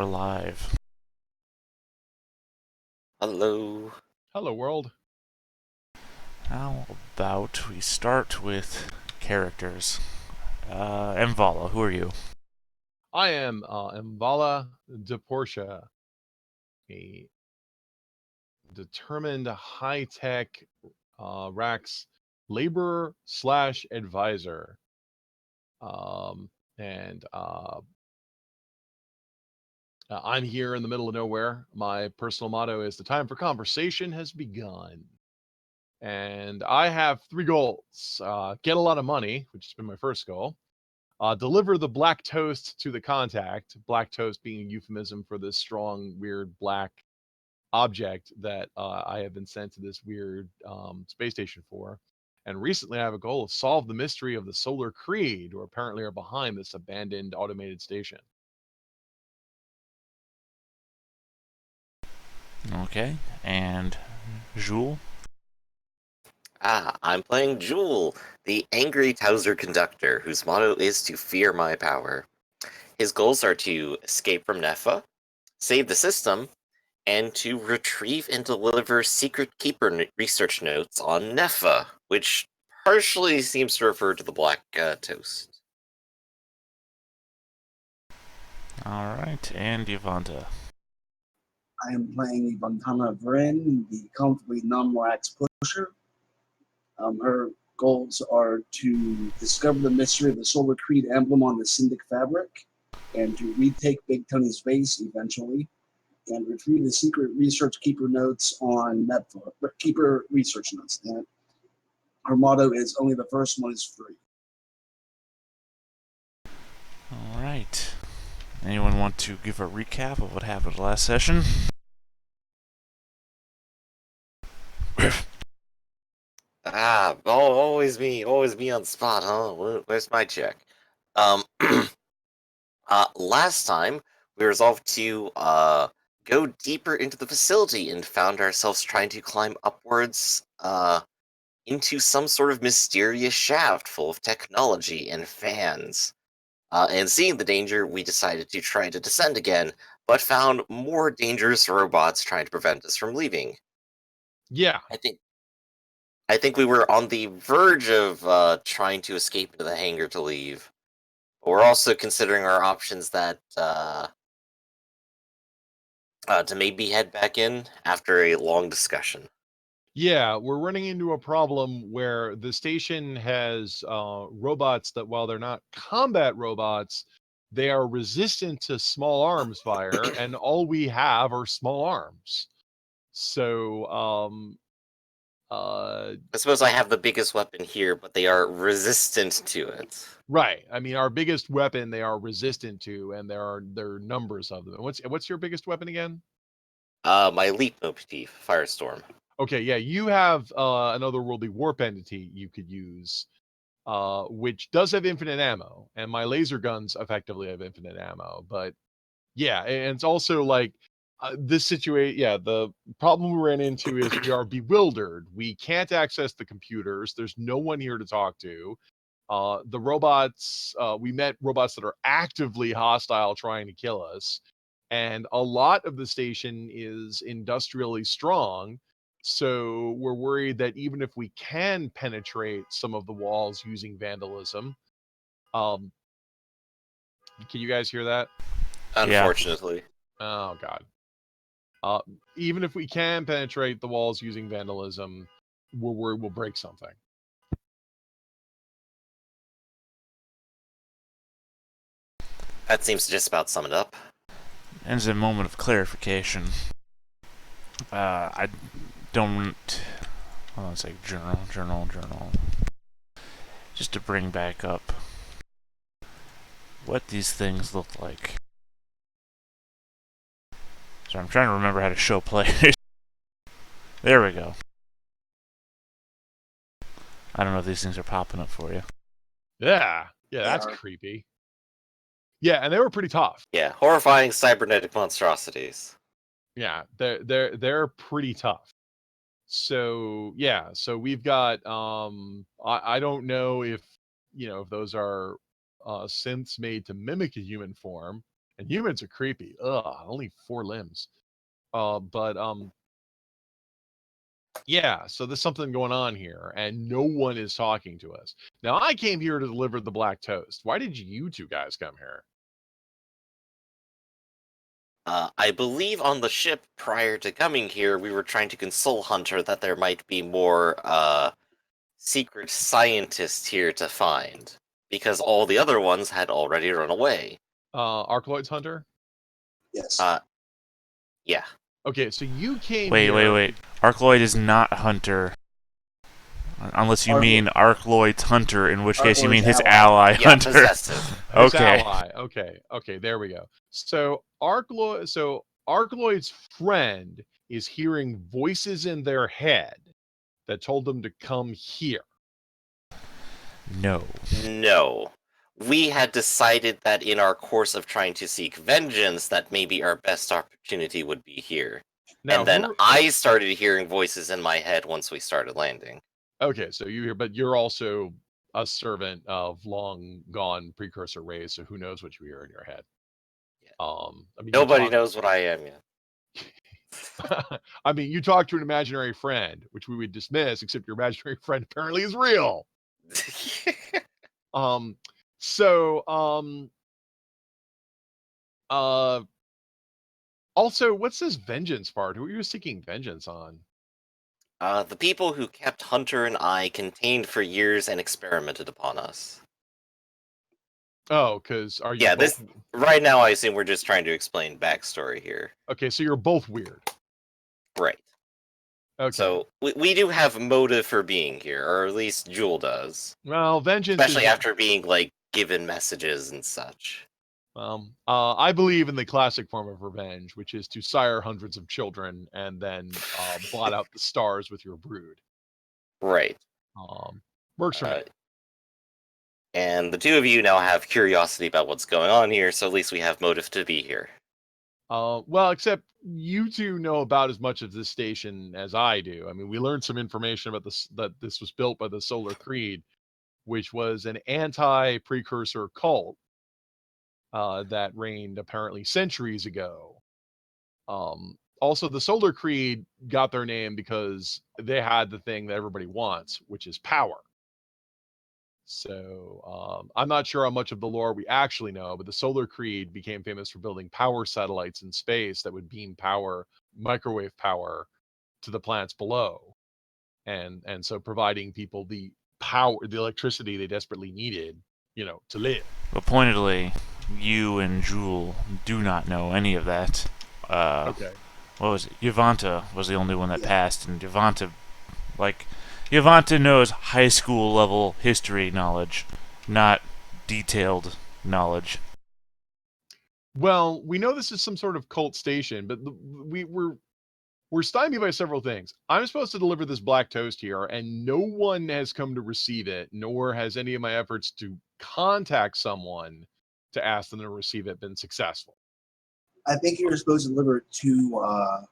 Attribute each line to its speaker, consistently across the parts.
Speaker 1: live.
Speaker 2: Hello.
Speaker 3: Hello, world.
Speaker 1: How about we start with characters? Mvala, who are you?
Speaker 3: I am Mvala de Portia, a determined high-tech Rax laborer slash advisor. And I'm here in the middle of nowhere. My personal motto is the time for conversation has begun. And I have 3 goals. Get a lot of money, which has been my first goal. Deliver the black toast to the contact. Black toast being a euphemism for this strong, weird black object that I have been sent to this weird space station for. And recently I have a goal of solve the mystery of the Solar Creed, who apparently are behind this abandoned automated station.
Speaker 1: Okay, and Jules?
Speaker 2: I'm playing Jewel, the angry Towser conductor, whose motto is to fear my power. His goals are to escape from Nepha, save the system, and to retrieve and deliver secret keeper research notes on Nepha, which partially seems to refer to the black toast.
Speaker 1: Alright, and Yvonta.
Speaker 4: I am playing Ivantana Vren, the comfortably non-wax pusher. Her goals are to discover the mystery of the Solar Creed emblem on the Syndic fabric, and to retake Big Tony's vase eventually, and retrieve the secret research keeper notes on Netflix. Keeper research notes. And her motto is only the first one is free.
Speaker 1: Alright. Anyone want to give a recap of what happened last session?
Speaker 2: Always me on the spot, huh? Where's my check? Last time we resolved to go deeper into the facility and found ourselves trying to climb upwards into some sort of mysterious shaft full of technology and fans. And seeing the danger, we decided to try to descend again, but found more dangerous robots trying to prevent us from leaving.
Speaker 3: Yeah.
Speaker 2: I think we were on the verge of trying to escape into the hangar to leave. But we're also considering our options that to maybe head back in after a long discussion.
Speaker 3: Yeah, we're running into a problem where the station has robots that, while they're not combat robots, they are resistant to small arms fire, and all we have are small arms. So,
Speaker 2: I suppose I have the biggest weapon here, but they are resistant to it.
Speaker 3: right. I mean, our biggest weapon they are resistant to, and there are numbers of them. What's your biggest weapon again?
Speaker 2: My leap motif, Firestorm.
Speaker 3: Okay, yeah, you have an otherworldly warp entity you could use, which does have infinite ammo, and my laser guns effectively have infinite ammo. But yeah, and it's also like this situation. Yeah, the problem we ran into is we are bewildered. We can't access the computers. There's no one here to talk to. The robots, we met robots that are actively hostile, trying to kill us, and a lot of the station is industrially strong. So we're worried that even if we can penetrate some of the walls using vandalism, can you guys hear that?
Speaker 2: Unfortunately.
Speaker 3: Oh God. Even if we can penetrate the walls using vandalism, we're worried we'll break something.
Speaker 2: That seems to just about sum it up.
Speaker 1: And as a moment of clarification, I don't... Hold on a sec. Journal. Just to bring back up what these things look like. So I'm trying to remember how to show players. There we go. I don't know if these things are popping up for you.
Speaker 3: Yeah, that's creepy. Yeah, and they were pretty tough.
Speaker 2: Yeah, horrifying cybernetic monstrosities.
Speaker 3: Yeah, they're pretty tough. So yeah, so we've got I don't know if if those are synths made to mimic a human form, And humans are creepy. Ugh, only 4 limbs. But yeah, so there's something going on here, and no one is talking to us. Now, I came here to deliver the black toast. Why did you two guys come here?
Speaker 2: I believe on the ship prior to coming here, we were trying to console Hunter that there might be more secret scientists here to find, because all the other ones had already run away.
Speaker 3: Arcloids Hunter?
Speaker 4: Yes.
Speaker 2: Yeah.
Speaker 3: Okay, so you came
Speaker 1: Wait,
Speaker 3: here.
Speaker 1: wait. Arcloid is not Hunter. Unless you mean Arcloid's Hunter, in which case you mean his ally,
Speaker 2: Yeah,
Speaker 1: Hunter.
Speaker 2: possessive.
Speaker 3: His
Speaker 1: Okay.
Speaker 3: ally. Okay, there we go. So Arcloid's friend is hearing voices in their head that told them to come here.
Speaker 1: No.
Speaker 2: No. We had decided that in our course of trying to seek vengeance, that maybe our best opportunity would be here.
Speaker 3: Now,
Speaker 2: And then I started hearing voices in my head once we started landing.
Speaker 3: okay, so but you're also a servant of long gone precursor rays, so who knows what you hear in your head?
Speaker 2: Yeah.
Speaker 3: I mean,
Speaker 2: Nobody knows what I am yet.
Speaker 3: I mean, you talk to an imaginary friend, which we would dismiss, except your imaginary friend apparently is real. Also, what's this vengeance part? Who are you seeking vengeance on?
Speaker 2: The people who kept Hunter and I contained for years and experimented upon us.
Speaker 3: Oh, because are you
Speaker 2: Yeah,
Speaker 3: both...
Speaker 2: right now I assume we're just trying to explain backstory here.
Speaker 3: Okay, so you're both weird.
Speaker 2: Right.
Speaker 3: Okay.
Speaker 2: So we do have motive for being here, or at least Jewel does.
Speaker 3: Well, vengeance
Speaker 2: Especially
Speaker 3: is...
Speaker 2: after being, like, given messages and such.
Speaker 3: I believe in the classic form of revenge, which is to sire hundreds of children and then blot out the stars with your brood.
Speaker 2: Right.
Speaker 3: Works for me.
Speaker 2: And the two of you now have curiosity about what's going on here, so at least we have motive to be here.
Speaker 3: Well, except you two know about as much of this station as I do. I mean, we learned some information about this, that this was built by the Solar Creed, which was an anti-precursor cult that reigned apparently centuries ago. Also, the Solar Creed got their name because they had the thing that everybody wants, which is power. So I'm not sure how much of the lore we actually know, but the Solar Creed became famous for building power satellites in space that would beam power, microwave power, to the planets below, and so providing people the power, the electricity they desperately needed, to live.
Speaker 1: But pointedly, you and Jewel do not know any of that.
Speaker 3: Okay.
Speaker 1: What was it? Yvonta was the only one that passed, and Yvonta knows high school level history knowledge, not detailed knowledge.
Speaker 3: Well, we know this is some sort of cult station, but we're stymied by several things. I'm supposed to deliver this black toast here, and no one has come to receive it, nor has any of my efforts to contact someone to ask them to receive it been successful.
Speaker 4: I think you're supposed to deliver it to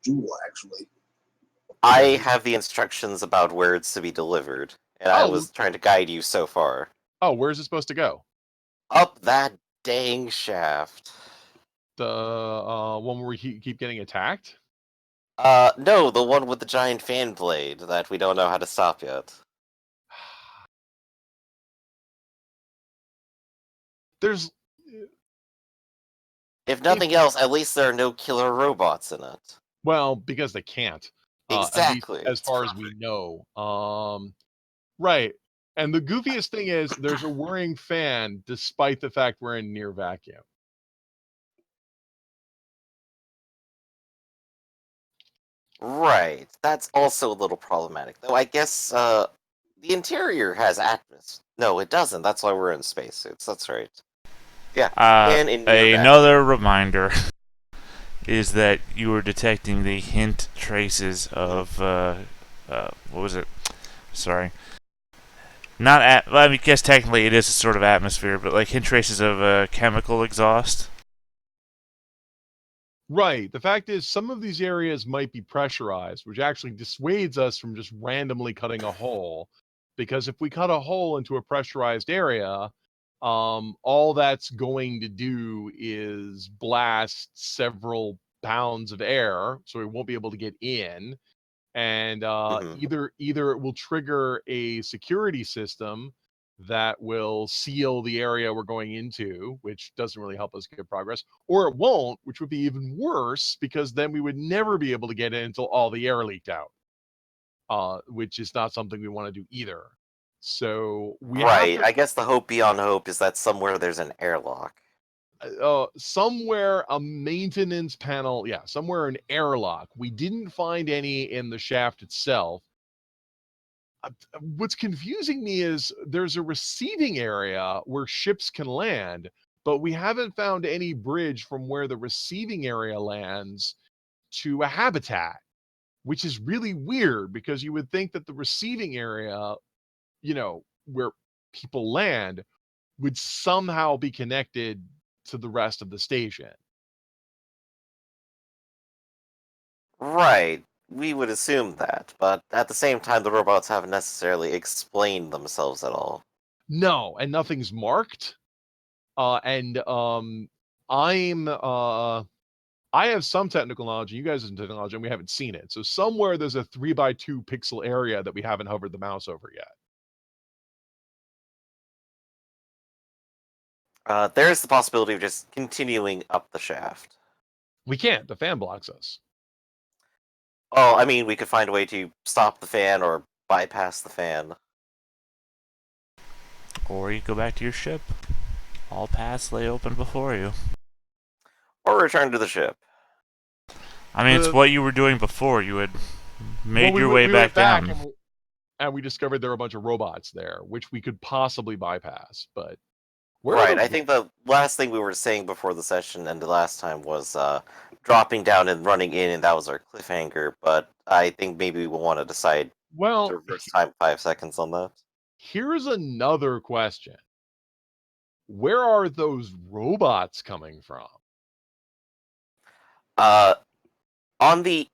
Speaker 4: Jewel, actually.
Speaker 2: I have the instructions about where it's to be delivered, and I was trying to guide you so far.
Speaker 3: Oh, where's it supposed to go?
Speaker 2: Up that dang shaft.
Speaker 3: The one where we keep getting attacked?
Speaker 2: No, the one with the giant fan blade that we don't know how to stop yet.
Speaker 3: There's...
Speaker 2: If nothing else, at least there are no killer robots in it.
Speaker 3: Well, because they can't.
Speaker 2: Exactly.
Speaker 3: At least as far as we know. Right. And the goofiest thing is there's a whirring fan despite the fact we're in near vacuum.
Speaker 2: Right. That's also a little problematic. Though I guess the interior has atmosphere. No, it doesn't. That's why we're in spacesuits. That's right. Yeah.
Speaker 1: Another reminder is that you were detecting the hint traces of what was it? Sorry. Not well, I guess technically it is a sort of atmosphere, but like hint traces of chemical exhaust.
Speaker 3: Right. The fact is, some of these areas might be pressurized, which actually dissuades us from just randomly cutting a hole. Because if we cut a hole into a pressurized area, all that's going to do is blast several pounds of air, so we won't be able to get in. And
Speaker 2: Mhm.
Speaker 3: either it will trigger a security system that will seal the area we're going into, which doesn't really help us get progress, or it won't, which would be even worse because then we would never be able to get in until all the air leaked out, which is not something we want to do either. So we have
Speaker 2: Right.
Speaker 3: to
Speaker 2: I guess the hope beyond hope is that somewhere there's an airlock.
Speaker 3: somewhere a maintenance panel, yeah, somewhere an airlock. We didn't find any in the shaft itself. What's confusing me is there's a receiving area where ships can land, but we haven't found any bridge from where the receiving area lands to a habitat, which is really weird because you would think that the receiving area, where people land, would somehow be connected to the rest of the station.
Speaker 2: Right. We would assume that, but at the same time, the robots haven't necessarily explained themselves at all.
Speaker 3: No, and nothing's marked. And I'm I have some technical knowledge, and you guys have some technical knowledge, and we haven't seen it. So somewhere there's a 3x2 pixel area that we haven't hovered the mouse over yet.
Speaker 2: There's the possibility of just continuing up the shaft.
Speaker 3: We can't. The fan blocks us.
Speaker 2: Oh, I mean, we could find a way to stop the fan or bypass the fan.
Speaker 1: Or you go back to your ship. All paths lay open before you.
Speaker 2: Or return to the ship.
Speaker 1: I mean, it's what you were doing before. You had made your way
Speaker 3: we
Speaker 1: back
Speaker 3: went back
Speaker 1: down.
Speaker 3: and we discovered there were a bunch of robots there, which we could possibly bypass. But where are
Speaker 2: Right, I
Speaker 3: the
Speaker 2: think the last thing we were saying before the session and the last time was dropping down and running in, and that was our cliffhanger, but I think maybe we'll want to decide to
Speaker 3: well?
Speaker 2: reverse time 5 seconds on that.
Speaker 3: Here's another question: where are those robots coming from?
Speaker 2: Uh, on the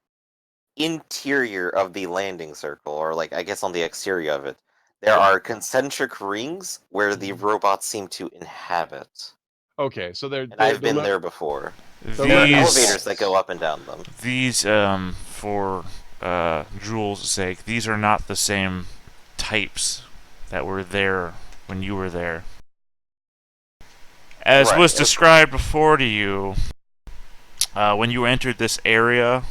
Speaker 2: interior of the landing circle, or like I guess on the exterior of it, there
Speaker 3: Yep.
Speaker 2: are concentric rings where the robots seem to inhabit.
Speaker 3: Okay, so
Speaker 2: And I've been there before. There are elevators that go up and down them.
Speaker 1: These, for Jules' sake, these are not the same types that were there when you were there. As
Speaker 2: Right,
Speaker 1: was
Speaker 2: okay.
Speaker 1: described before to you, when you entered this area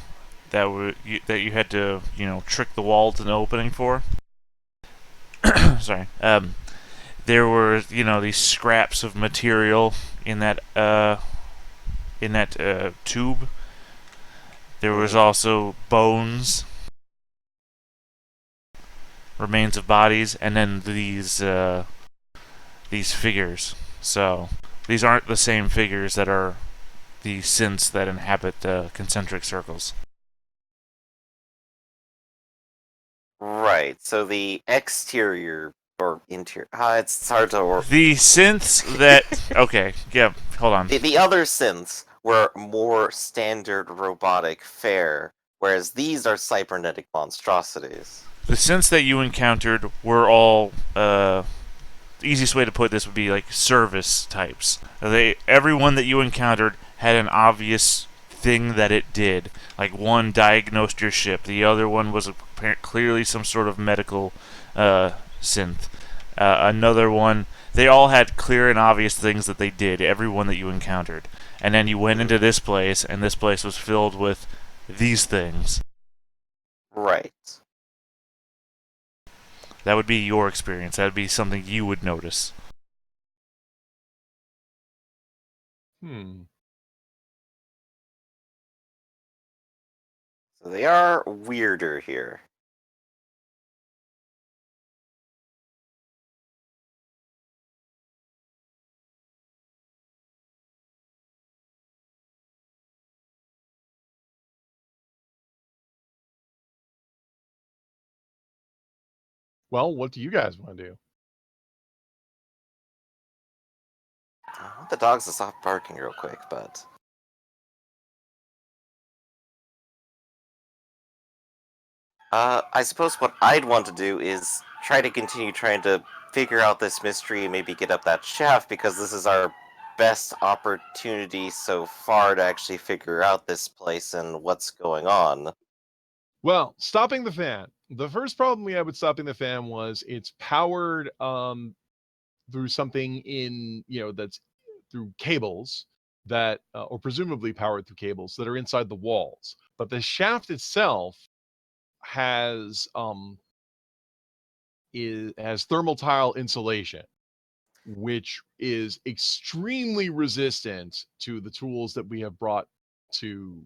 Speaker 1: that you had to trick the wall to an opening for. Sorry. There were these scraps of material in that tube. There was also bones, remains of bodies, and then these figures. So these aren't the same figures that are the synths that inhabit the concentric circles.
Speaker 2: Right, so the exterior or interior. It's hard to.
Speaker 1: The synths that. Okay, yeah, hold on.
Speaker 2: The other synths were more standard robotic fare, whereas these are cybernetic monstrosities.
Speaker 1: The synths that you encountered were all. The easiest way to put this would be like service types. Everyone that you encountered had an obvious thing that it did. Like one diagnosed your ship, the other one was clearly some sort of medical synth. Another one, they all had clear and obvious things that they did. Everyone that you encountered, and then you went into this place, and this place was filled with these things.
Speaker 2: Right.
Speaker 1: That would be your experience. That would be something you would notice.
Speaker 2: So they are weirder here.
Speaker 3: Well, what do you guys want to do?
Speaker 2: I want the dogs to stop barking real quick, but. I suppose what I'd want to do is try to continue trying to figure out this mystery and maybe get up that shaft, because this is our best opportunity so far to actually figure out this place and what's going on.
Speaker 3: Well, stopping the fan. The first problem we had with stopping the fan was it's powered through something that's through cables that or presumably powered through cables that are inside the walls. But the shaft itself has has thermal tile insulation, which is extremely resistant to the tools that we have brought to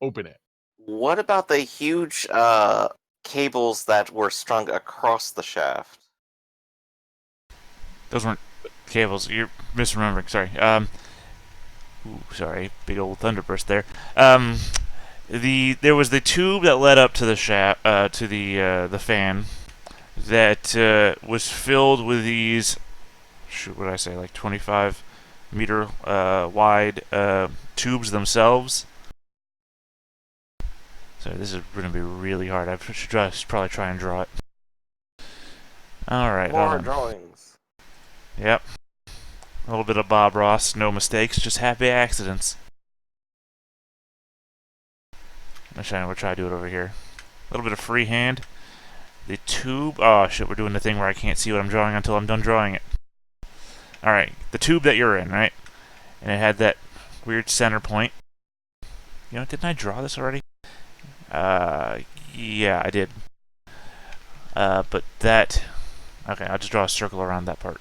Speaker 3: open it.
Speaker 2: What about the huge cables that were strung across the shaft?
Speaker 1: Those weren't cables. You're misremembering. Sorry. Sorry. Big old thunderburst there. There was the tube that led up to the shaft, to the fan, that was filled with these. Shoot, what did I say? Like 25-meter wide tubes themselves. So this is going to be really hard. I should probably try and draw it. All right.
Speaker 2: More drawings.
Speaker 1: Yep. A little bit of Bob Ross, no mistakes, just happy accidents. We'll try to do it over here. A little bit of freehand. The tube. Oh shit, we're doing the thing where I can't see what I'm drawing until I'm done drawing it. Alright, the tube that you're in, right? And it had that weird center point. You know, didn't I draw this already? Yeah, I did. But that... Okay, I'll just draw a circle around that part.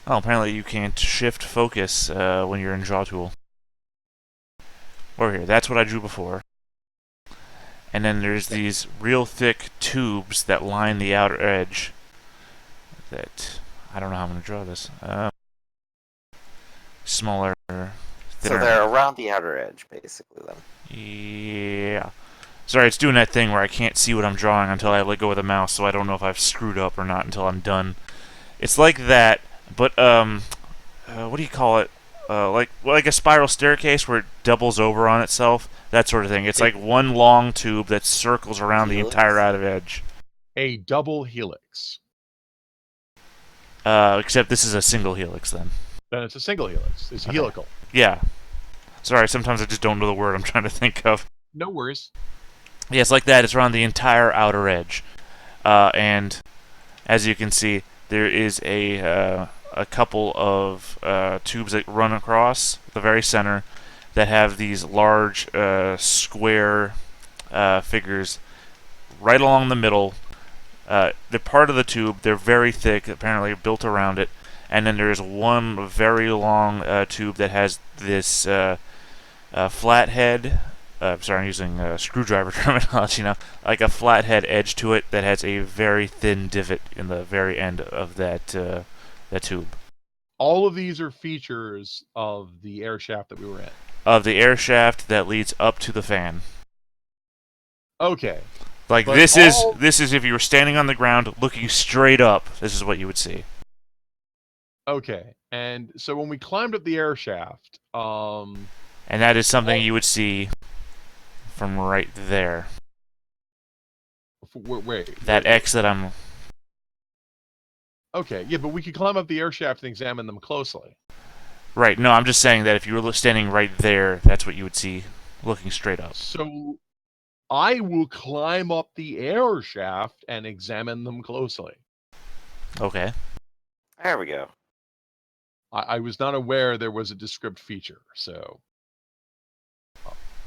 Speaker 1: Oh, apparently you can't shift focus when you're in Draw Tool. Over here, that's what I drew before. And then there's these real thick tubes that line the outer edge. That... I don't know how I'm going to draw this. Smaller, thinner.
Speaker 2: So they're around the outer edge, basically, then.
Speaker 1: Yeah. Sorry, it's doing that thing where I can't see what I'm drawing until I let go of the mouse, so I don't know if I've screwed up or not until I'm done. It's like that, but, what do you call it? Like a spiral staircase where it doubles over on itself. That sort of thing. It's like one long tube that circles around the entire outer edge.
Speaker 3: A double helix.
Speaker 1: Except this is a single helix, then.
Speaker 3: Then it's a single helix. It's helical.
Speaker 1: Yeah. Sorry, sometimes I just don't know the word I'm trying to think of.
Speaker 3: No worries.
Speaker 1: Yeah, it's like that. It's around the entire outer edge. And as you can see, there is a couple of tubes that run across the very center that have these large square figures right along the middle. They're part of the tube. They're very thick, apparently built around it. And then there's one very long tube that has this flathead. Sorry, I'm using screwdriver terminology now. Like a flathead edge to it that has a very thin divot in the very end of that tube.
Speaker 3: All of these are features of the air shaft that we were in.
Speaker 1: Of the air shaft that leads up to the fan.
Speaker 3: Okay.
Speaker 1: Like
Speaker 3: but
Speaker 1: this is if you were standing on the ground looking straight up, this is what you would see.
Speaker 3: Okay. And so when we climbed up the air shaft,
Speaker 1: and that is something you would see from right there.
Speaker 3: Wait.
Speaker 1: That X that I'm...
Speaker 3: Okay, yeah, but we could climb up the air shaft and examine them closely.
Speaker 1: Right, no, I'm just saying that if you were standing right there, that's what you would see, looking straight up.
Speaker 3: So I will climb up the air shaft and examine them closely.
Speaker 1: Okay.
Speaker 2: There we go.
Speaker 3: I was not aware there was a descript feature, so...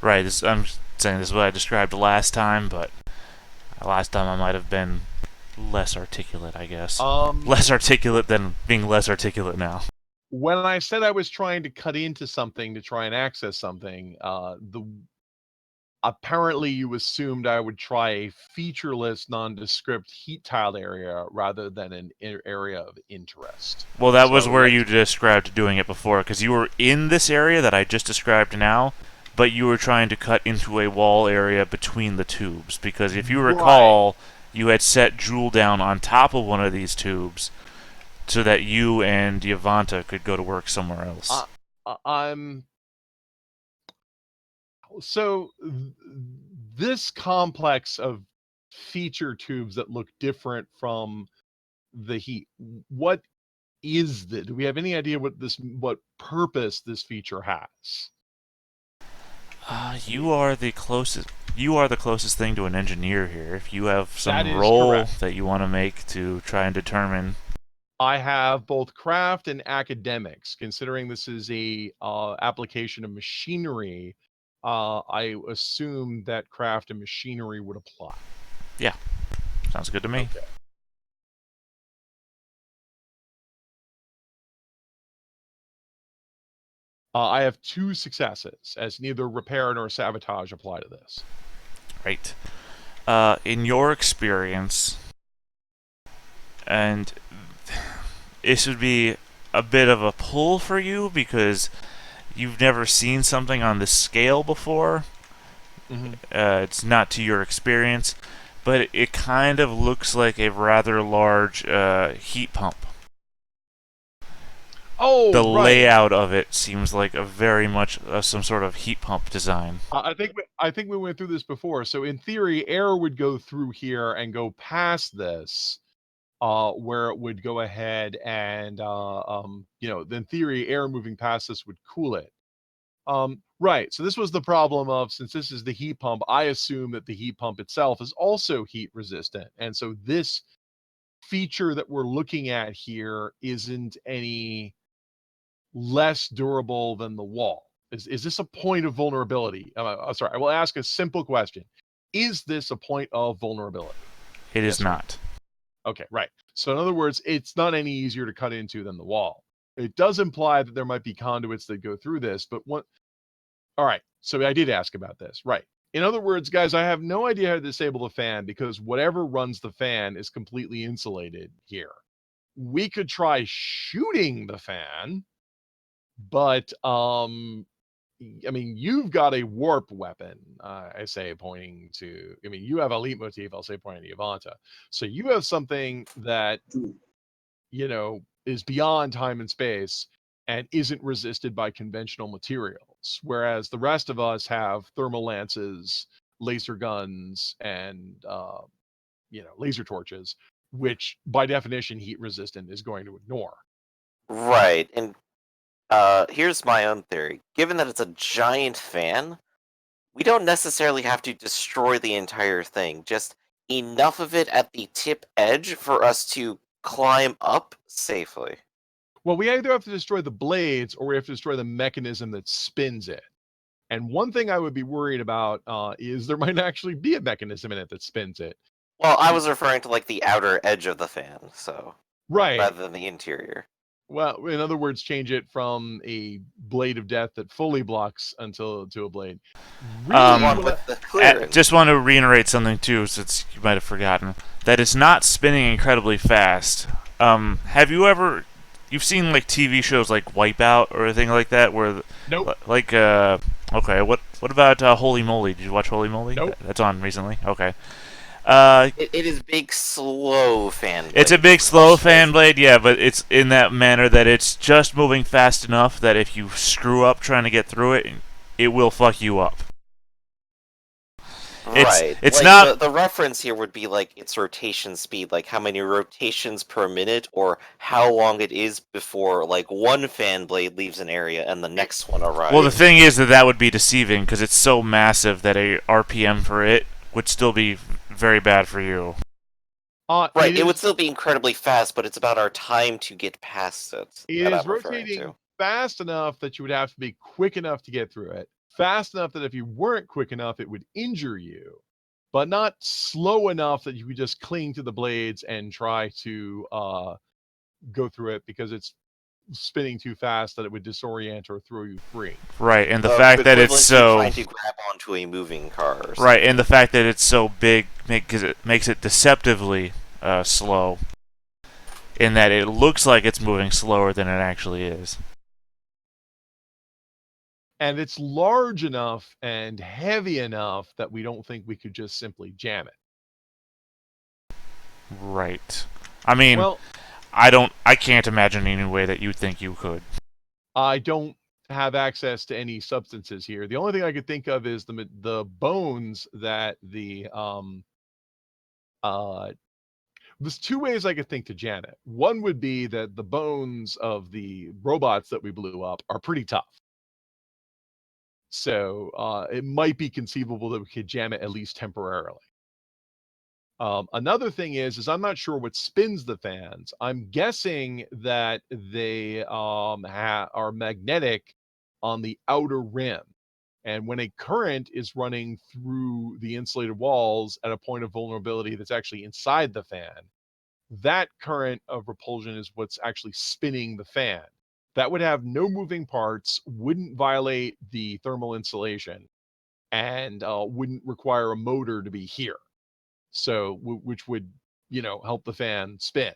Speaker 1: Right, I'm saying this is what I described last time, but last time I might have been less articulate, I guess. Less articulate than being less articulate now.
Speaker 3: When I said I was trying to cut into something to try and access something, apparently you assumed I would try a featureless, nondescript heat-tiled area rather than an area of interest.
Speaker 1: Well, that was where you described doing it before, because you were in this area that I just described now, but you were trying to cut into a wall area between the tubes, because if you recall, you had set Jewel down on top of one of these tubes so that you and Yavanta could go to work somewhere else.
Speaker 3: So this complex of feature tubes that look different from the heat, what is that? Do we have any idea what purpose this feature has?
Speaker 1: You are the closest. You are the closest thing to an engineer here. If you have
Speaker 3: That
Speaker 1: some
Speaker 3: is
Speaker 1: roll
Speaker 3: correct.
Speaker 1: that you want to make to try and determine,
Speaker 3: I have both craft and academics. Considering this is a application of machinery, I assume that craft and machinery would apply.
Speaker 1: sounds good to me.
Speaker 3: Okay. I have 2 successes, as neither repair nor sabotage apply to this.
Speaker 1: Right. In your experience, and this would be a bit of a pull for you because you've never seen something on this scale before.
Speaker 3: Mm-hmm.
Speaker 1: It's not to your experience, but it kind of looks like a rather large heat pump.
Speaker 3: Oh,
Speaker 1: The
Speaker 3: right.
Speaker 1: layout of it seems like a very much some sort of heat pump design.
Speaker 3: I think we went through this before. So in theory, air would go through here and go past this, where it would go ahead and in theory, air moving past this would cool it. Right. So this was the problem of, since this is the heat pump, I assume that the heat pump itself is also heat resistant, and so this feature that we're looking at here isn't any less durable than the wall. Is this a point of vulnerability? Sorry, I will ask a simple question. Is this a point of vulnerability?
Speaker 1: It is
Speaker 3: Yes or no?
Speaker 1: not.
Speaker 3: Okay, right. So in other words, it's not any easier to cut into than the wall. It does imply that there might be conduits that go through this, but what? All right, so I did ask about this. Right. In other words, guys, I have no idea how to disable the fan because whatever runs the fan is completely insulated here. We could try shooting the fan, but I mean, you've got a warp weapon, I say, pointing to. I mean, you have a leitmotif, I'll say, pointing to Yavanta. So you have something that,
Speaker 4: Dude,
Speaker 3: is beyond time and space and isn't resisted by conventional materials. Whereas the rest of us have thermal lances, laser guns, and, laser torches, which by definition, heat resistant is going to ignore.
Speaker 2: Right, and here's my own theory. Given that it's a giant fan, we don't necessarily have to destroy the entire thing, just enough of it at the tip edge for us to climb up safely.
Speaker 3: Well, we either have to destroy the blades or we have to destroy the mechanism that spins it. And one thing I would be worried about is there might actually be a mechanism in it that spins it.
Speaker 2: Well, I was referring to like the outer edge of the fan, so
Speaker 3: Right.
Speaker 2: rather than the interior.
Speaker 3: Well, in other words, change it from a blade of death that fully blocks to a blade. Really,
Speaker 2: One with the clearance.
Speaker 1: Just want to reiterate something too, since you might have forgotten that it's not spinning incredibly fast. Have you've seen like TV shows like Wipeout or anything like that, where
Speaker 3: Nope.
Speaker 1: like okay, what about Holy Moly? Did you watch Holy Moly?
Speaker 3: Nope.
Speaker 1: That's on recently. Okay.
Speaker 2: It is big, slow fan blade.
Speaker 1: It's a big, slow fan blade, yeah, but it's in that manner that it's just moving fast enough that if you screw up trying to get through it, it will fuck you up.
Speaker 2: Right.
Speaker 1: It's
Speaker 2: like,
Speaker 1: not.
Speaker 2: The reference here would be like its rotation speed, like how many rotations per minute, or how long it is before like one fan blade leaves an area and the next one arrives.
Speaker 1: Well, the thing is that would be deceiving because it's so massive that a RPM for it would still be very bad for you.
Speaker 2: Right, it would still be incredibly fast, but it's about our time to get past it.
Speaker 3: It is rotating fast enough that you would have to be quick enough to get through it. Fast enough that if you weren't quick enough, it would injure you, but not slow enough that you could just cling to the blades and try to go through it because it's spinning too fast that it would disorient or throw you free.
Speaker 1: Right, and the fact that it's so
Speaker 2: trying to grab onto a moving car.
Speaker 1: Right, and the fact that it's so big makes it deceptively slow, in that it looks like it's moving slower than it actually is.
Speaker 3: And it's large enough and heavy enough that we don't think we could just simply jam it.
Speaker 1: Right. I mean,
Speaker 3: well,
Speaker 1: I can't imagine any way that you think you could.
Speaker 3: I don't have access to any substances here. The only thing I could think of is the bones that there's two ways I could think to jam it. One would be that the bones of the robots that we blew up are pretty tough. So it might be conceivable that we could jam it at least temporarily. Another thing is I'm not sure what spins the fans. I'm guessing that they are magnetic on the outer rim. And when a current is running through the insulated walls at a point of vulnerability that's actually inside the fan, that current of repulsion is what's actually spinning the fan. That would have no moving parts, wouldn't violate the thermal insulation, and wouldn't require a motor to be here. So, which would, help the fan spin.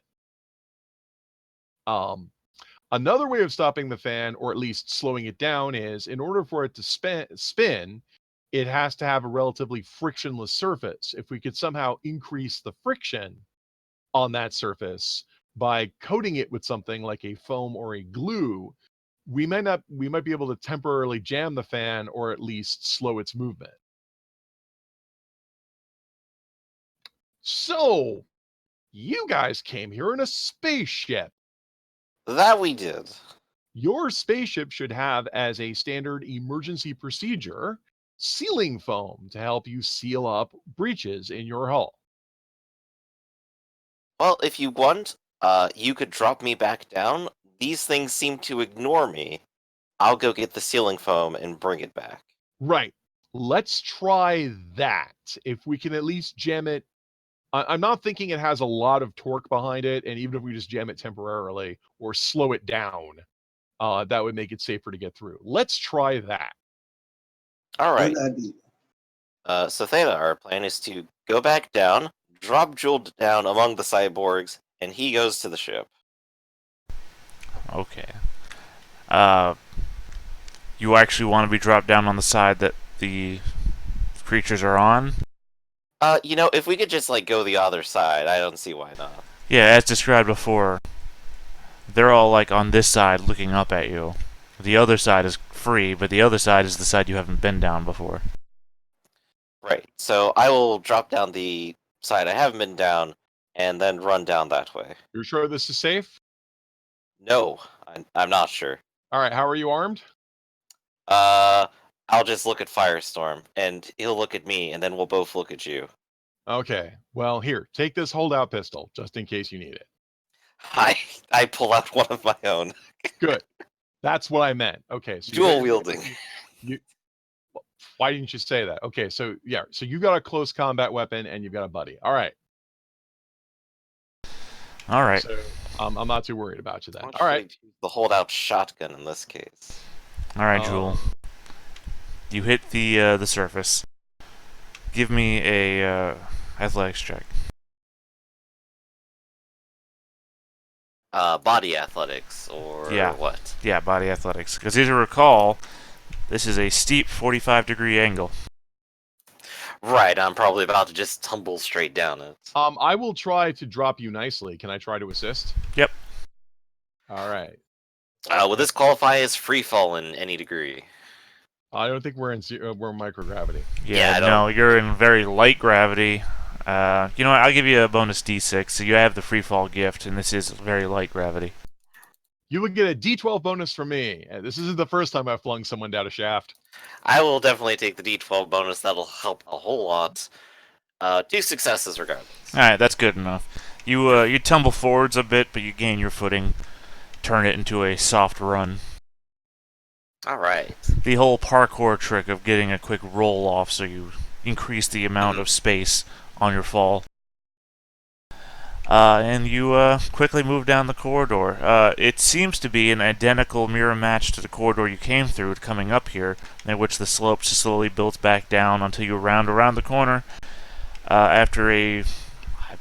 Speaker 3: Another way of stopping the fan, or at least slowing it down, is in order for it to spin, it has to have a relatively frictionless surface. If we could somehow increase the friction on that surface by coating it with something like a foam or a glue, we might be able to temporarily jam the fan or at least slow its movement. So, you guys came here in a spaceship.
Speaker 2: That we did.
Speaker 3: Your spaceship should have as a standard emergency procedure sealing foam to help you seal up breaches in your hull.
Speaker 2: Well, if you want, you could drop me back down. These things seem to ignore me. I'll go get the sealing foam and bring it back.
Speaker 3: Right. Let's try that. If we can at least jam it. I'm not thinking it has a lot of torque behind it, and even if we just jam it temporarily or slow it down, that would make it safer to get through. Let's try that.
Speaker 2: All right.
Speaker 4: Good idea.
Speaker 2: So Theta, our plan is to go back down, drop Jewel down among the cyborgs, and he goes to the ship.
Speaker 1: Okay. You actually want to be dropped down on the side that the creatures are on?
Speaker 2: If we could just, go the other side, I don't see why not.
Speaker 1: Yeah, as described before, they're all, on this side looking up at you. The other side is free, but the other side is the side you haven't been down before.
Speaker 2: Right, so I will drop down the side I haven't been down, and then run down that way.
Speaker 3: You're sure this is safe?
Speaker 2: No, I'm not sure.
Speaker 3: All right, how are you armed?
Speaker 2: I'll just look at Firestorm, and he'll look at me, and then we'll both look at you.
Speaker 3: Okay, well, here, take this holdout pistol, just in case you need it.
Speaker 2: I pull out one of my own.
Speaker 3: Good. That's what I meant. Okay, so
Speaker 2: Dual wielding.
Speaker 3: Why didn't you say that? Okay, so yeah, so you got a close combat weapon and you've got a buddy. All right.
Speaker 1: All right.
Speaker 3: So I'm not too worried about you then.
Speaker 2: Why don't
Speaker 3: All
Speaker 2: you
Speaker 3: right.
Speaker 2: use the holdout shotgun in this case.
Speaker 1: All right, Jewel. You hit the surface. Give me a athletics check.
Speaker 2: Body athletics, or
Speaker 1: Yeah.
Speaker 2: what?
Speaker 1: Yeah, body athletics. Because as you recall, this is a steep 45-degree angle.
Speaker 2: Right, I'm probably about to just tumble straight down it.
Speaker 3: I will try to drop you nicely. Can I try to assist?
Speaker 1: Yep.
Speaker 3: All right.
Speaker 2: Will this qualify as free fall in any degree?
Speaker 3: I don't think we're in microgravity.
Speaker 2: Yeah,
Speaker 1: No, you're in very light gravity. You know what? I'll give you a bonus D6. So you have the free fall gift, and this is very light gravity.
Speaker 3: You would get a D12 bonus from me. This isn't the first time I've flung someone down a shaft.
Speaker 2: I will definitely take the D12 bonus. That'll help a whole lot. 2 successes regardless.
Speaker 1: All right, that's good enough. You tumble forwards a bit, but you gain your footing. Turn it into a soft run.
Speaker 2: All right.
Speaker 1: The whole parkour trick of getting a quick roll off, so you increase the amount of space on your fall. And you quickly move down the corridor. It seems to be an identical mirror match to the corridor you came through coming up here, in which the slope slowly builds back down until you round around the corner. After I'm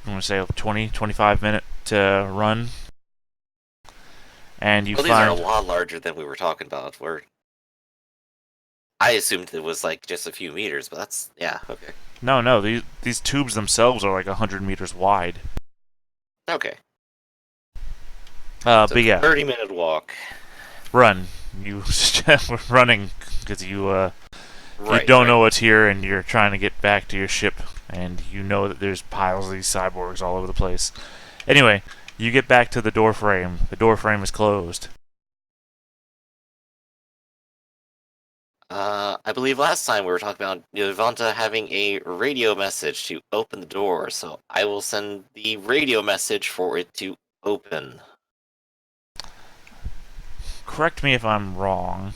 Speaker 1: going to say 20-25 minute run. And you
Speaker 2: These
Speaker 1: find...
Speaker 2: are a lot larger than we were talking about. I assumed it was just a few meters, but that's... yeah, okay.
Speaker 1: No, these tubes themselves are 100 meters wide.
Speaker 2: Okay.
Speaker 1: But yeah.
Speaker 2: 30-minute walk.
Speaker 1: Run. You were running because you
Speaker 2: Right,
Speaker 1: don't
Speaker 2: right.
Speaker 1: know what's here, and you're trying to get back to your ship, and you know that there's piles of these cyborgs all over the place. Anyway, you get back to the door frame. The door frame is closed.
Speaker 2: I believe last time we were talking about Yvonta having a radio message to open the door, so I will send the radio message for it to open.
Speaker 1: Correct me if I'm wrong,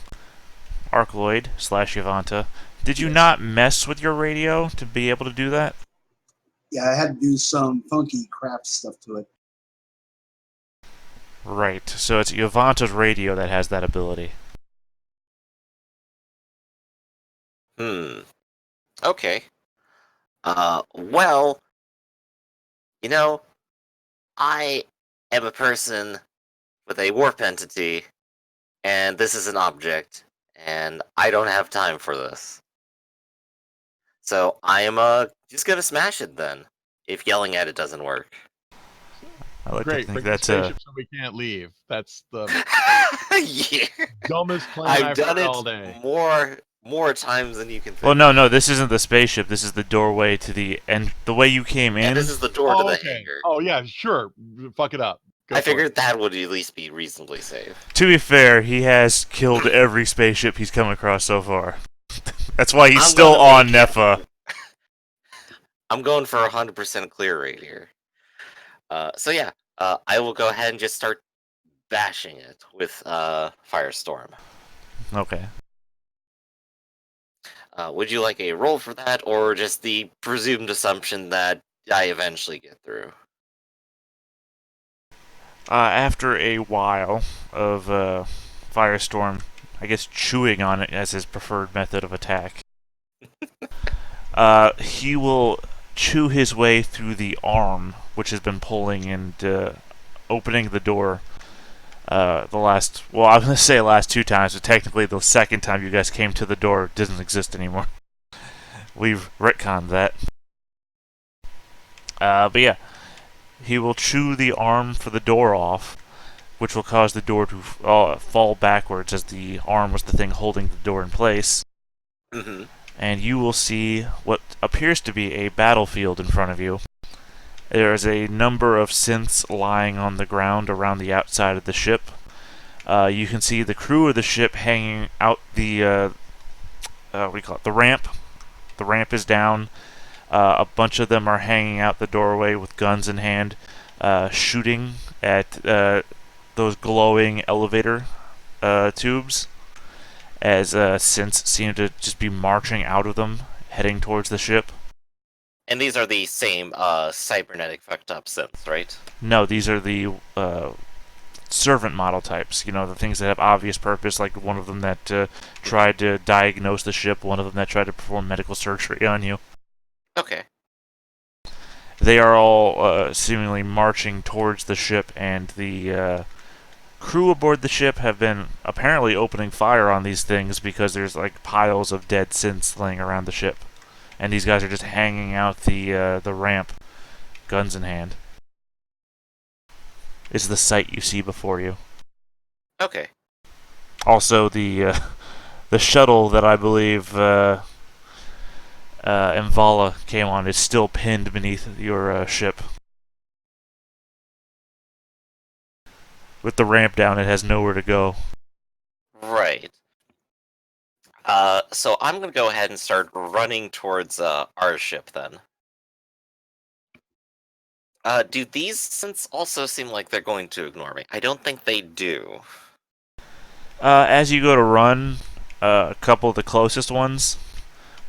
Speaker 1: Arcloid / Yvonta. Did you
Speaker 4: Yes.
Speaker 1: not mess with your radio to be able to do that?
Speaker 4: Yeah, I had to do some funky craft stuff to it.
Speaker 1: Right, so it's Yvonta's radio that has that ability.
Speaker 2: Okay. Well, you know, I am a person with a warp entity, and this is an object, and I don't have time for this. So I am just gonna smash it then, if yelling at it doesn't work.
Speaker 1: I like to
Speaker 3: Great,
Speaker 1: think
Speaker 3: bring the
Speaker 1: that's a.
Speaker 3: spaceship so we can't leave. That's the
Speaker 2: Yeah.
Speaker 3: dumbest plan
Speaker 2: I've
Speaker 3: I've
Speaker 2: done
Speaker 3: heard all day.
Speaker 2: it more times than you can think.
Speaker 1: Well, no, this isn't the spaceship. This is the doorway to the end. The way you came in.
Speaker 2: And this is the door to
Speaker 3: Oh,
Speaker 2: the
Speaker 3: okay.
Speaker 2: hangar.
Speaker 3: Oh, yeah, sure. Fuck it up. Go
Speaker 2: I
Speaker 3: for it.
Speaker 2: figured that would at least be reasonably safe.
Speaker 1: To be fair, he has killed every spaceship he's come across so far. That's why he's
Speaker 2: I'm
Speaker 1: still
Speaker 2: gonna
Speaker 1: on
Speaker 2: make it-
Speaker 1: Nefa.
Speaker 2: I'm going for 100% clear rate here. So yeah, I will go ahead and just start bashing it with Firestorm.
Speaker 1: Okay.
Speaker 2: Would you like a roll for that, or just the presumed assumption that I eventually get through?
Speaker 1: After a while of Firestorm, I guess chewing on it as his preferred method of attack, he will chew his way through the arm, which has been pulling and opening the door. I was going to say last 2 times, but technically the second time you guys came to the door doesn't exist anymore. We've retconned that. But yeah, he will chew the arm for the door off, which will cause the door to fall backwards, as the arm was the thing holding the door in place.
Speaker 2: Mm-hmm.
Speaker 1: And you will see what appears to be a battlefield in front of you. There is a number of synths lying on the ground around the outside of the ship. You can see the crew of the ship hanging out the the ramp. The ramp is down. A bunch of them are hanging out the doorway with guns in hand, shooting at those glowing elevator tubes, as synths seem to just be marching out of them, heading towards the ship.
Speaker 2: And these are the same cybernetic fucked up synths, right?
Speaker 1: No, these are the servant model types. You know, the things that have obvious purpose, like one of them that tried to diagnose the ship, one of them that tried to perform medical surgery on you.
Speaker 2: Okay.
Speaker 1: They are all seemingly marching towards the ship, and the crew aboard the ship have been apparently opening fire on these things because there's like piles of dead synths laying around the ship. And these guys are just hanging out the ramp, guns in hand. Is the sight you see before you.
Speaker 2: Okay.
Speaker 1: Also, the shuttle that I believe Mvala came on is still pinned beneath your ship. With the ramp down, it has nowhere to go.
Speaker 2: Right. So I'm gonna go ahead and start running towards our ship then. Do these synths also seem like they're going to ignore me? I don't think they do.
Speaker 1: As you go to run, a couple of the closest ones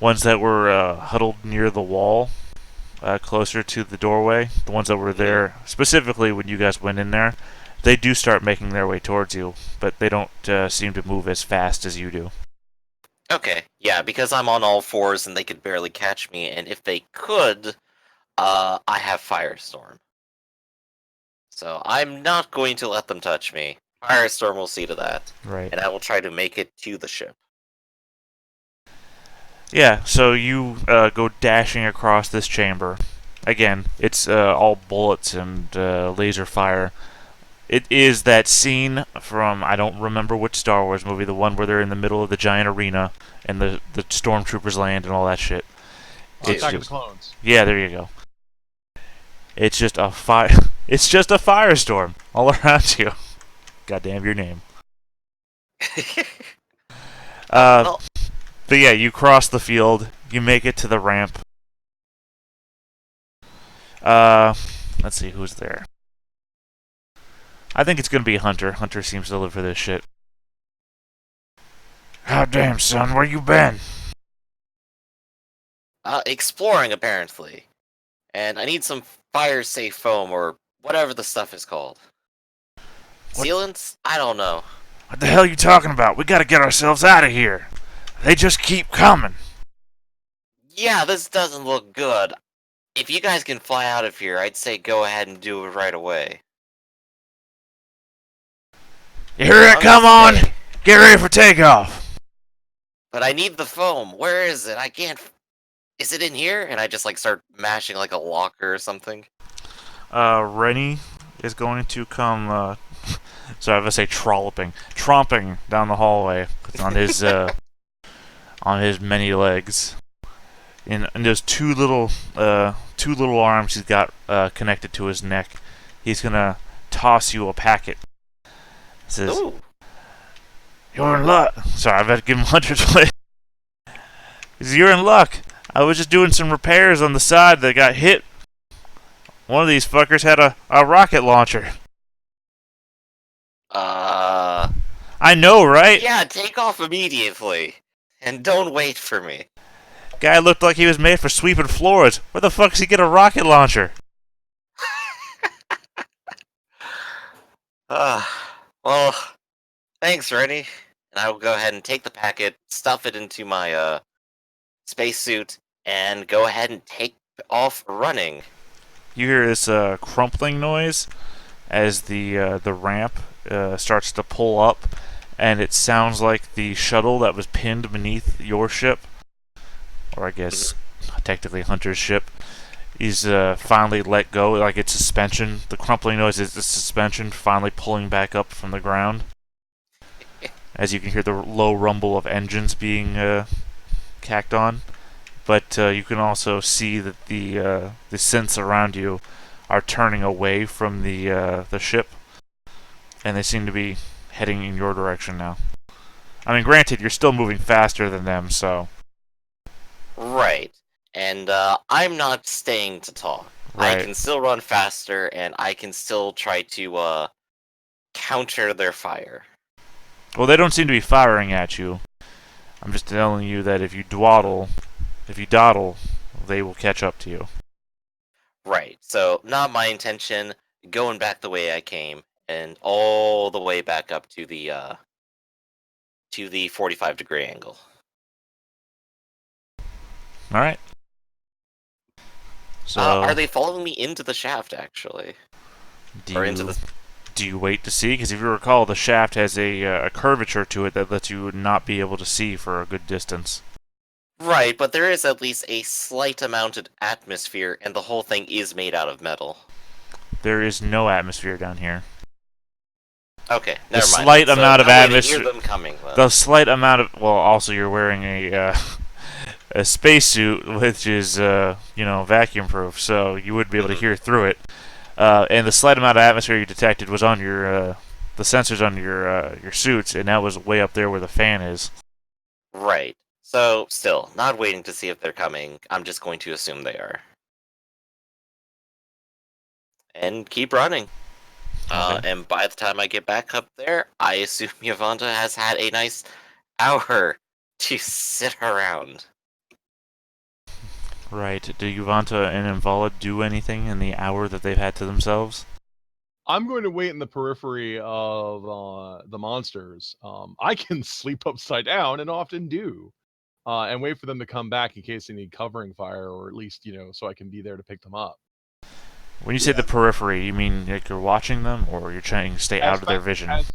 Speaker 1: that were huddled near the wall, closer to the doorway, the ones that were there specifically when you guys went in there, they do start making their way towards you, but they don't seem to move as fast as you do.
Speaker 2: Okay, yeah, because I'm on all fours and they could barely catch me, and if they could, I have Firestorm. So I'm not going to let them touch me. Firestorm will see to that.
Speaker 1: Right.
Speaker 2: And I will try to make it to the ship.
Speaker 1: Yeah, so you go dashing across this chamber. Again, it's all bullets and laser fire. It is that scene from, I don't remember which Star Wars movie, the one where they're in the middle of the giant arena and the stormtroopers land and all that shit.
Speaker 3: Attack of the Clones.
Speaker 1: Yeah, there you go. It's just a fire. It's just a firestorm all around you. Goddamn your name.
Speaker 2: Well,
Speaker 1: But yeah, you cross the field. You make it to the ramp. Let's see who's there. I think it's gonna be Hunter. Hunter seems to live for this shit. God damn, son, where you been?
Speaker 2: exploring apparently, and I need some fire-safe foam or whatever the stuff is called.
Speaker 1: What?
Speaker 2: Sealants? I don't know.
Speaker 1: What the hell are you talking about? We gotta get ourselves out of here. They just keep coming.
Speaker 2: Yeah, this doesn't look good. If you guys can fly out of here, I'd say go ahead and do it right away.
Speaker 1: You hear it? Come on! Get ready for takeoff.
Speaker 2: But I need the foam. Where is it? I can't. Is it in here? And I just like start mashing like a locker or something.
Speaker 1: Rennie is going to come. So I was gonna say tromping down the hallway on his on his many legs. And those two little arms he's got connected to his neck. He's gonna toss you a packet. It says,
Speaker 2: Ooh.
Speaker 1: "You're in luck." Sorry, I've had to give him Hunter's way. He says, "You're in luck. I was just doing some repairs on the side that got hit. One of these fuckers had a rocket launcher." I know, right?
Speaker 2: Yeah, take off immediately. And don't wait for me.
Speaker 1: Guy looked like he was made for sweeping floors. Where the fuck does he get a rocket launcher?
Speaker 2: Well, thanks, Rennie. And I will go ahead and take the packet, stuff it into my spacesuit, and go ahead and take off running.
Speaker 1: You hear this crumpling noise as the ramp starts to pull up, and it sounds like the shuttle that was pinned beneath your ship, or I guess technically Hunter's ship, is finally let go, like it's suspension. The crumpling noise is the suspension finally pulling back up from the ground. As you can hear the low rumble of engines being cacked on. But you can also see that the synths around you are turning away from the ship, and they seem to be heading in your direction now. I mean, granted, you're still moving faster than them, so...
Speaker 2: Right. And I'm not staying to talk.
Speaker 1: Right.
Speaker 2: I can still run faster, and I can still try to counter their fire.
Speaker 1: Well, they don't seem to be firing at you. I'm just telling you that if you dawdle, they will catch up to you.
Speaker 2: Right. So, not my intention. Going back the way I came, and all the way back up to the 45-degree angle.
Speaker 1: All right. So,
Speaker 2: are they following me into the shaft, actually? Or into the...
Speaker 1: Do you wait to see? Because if you recall, the shaft has a curvature to it that lets you not be able to see for a good distance.
Speaker 2: Right, but there is at least a slight amount of atmosphere, and the whole thing is made out of metal.
Speaker 1: There is no atmosphere down here.
Speaker 2: Okay,
Speaker 1: The
Speaker 2: never mind.
Speaker 1: slight amount of
Speaker 2: I'm waiting to
Speaker 1: atmosphere.
Speaker 2: hear them coming. Then.
Speaker 1: The slight amount of... Well, also you're wearing a spacesuit, which is, vacuum proof, so you wouldn't be able to hear through it. And the slight amount of atmosphere you detected was on your, the sensors on your suits, and that was way up there where the fan is.
Speaker 2: Right. So, still, not waiting to see if they're coming. I'm just going to assume they are. And keep running.
Speaker 1: Okay.
Speaker 2: And by the time I get back up there, I assume Yvonne has had a nice hour to sit around.
Speaker 1: Right. Do Yuvanta and Invala do anything in the hour that they've had to themselves?
Speaker 3: I'm going to wait in the periphery of the monsters. I can sleep upside down and often do. And wait for them to come back in case they need covering fire, or at least, so I can be there to pick them up.
Speaker 1: When you say the periphery, you mean like you're watching them, or you're trying to stay out of their vision?
Speaker 3: As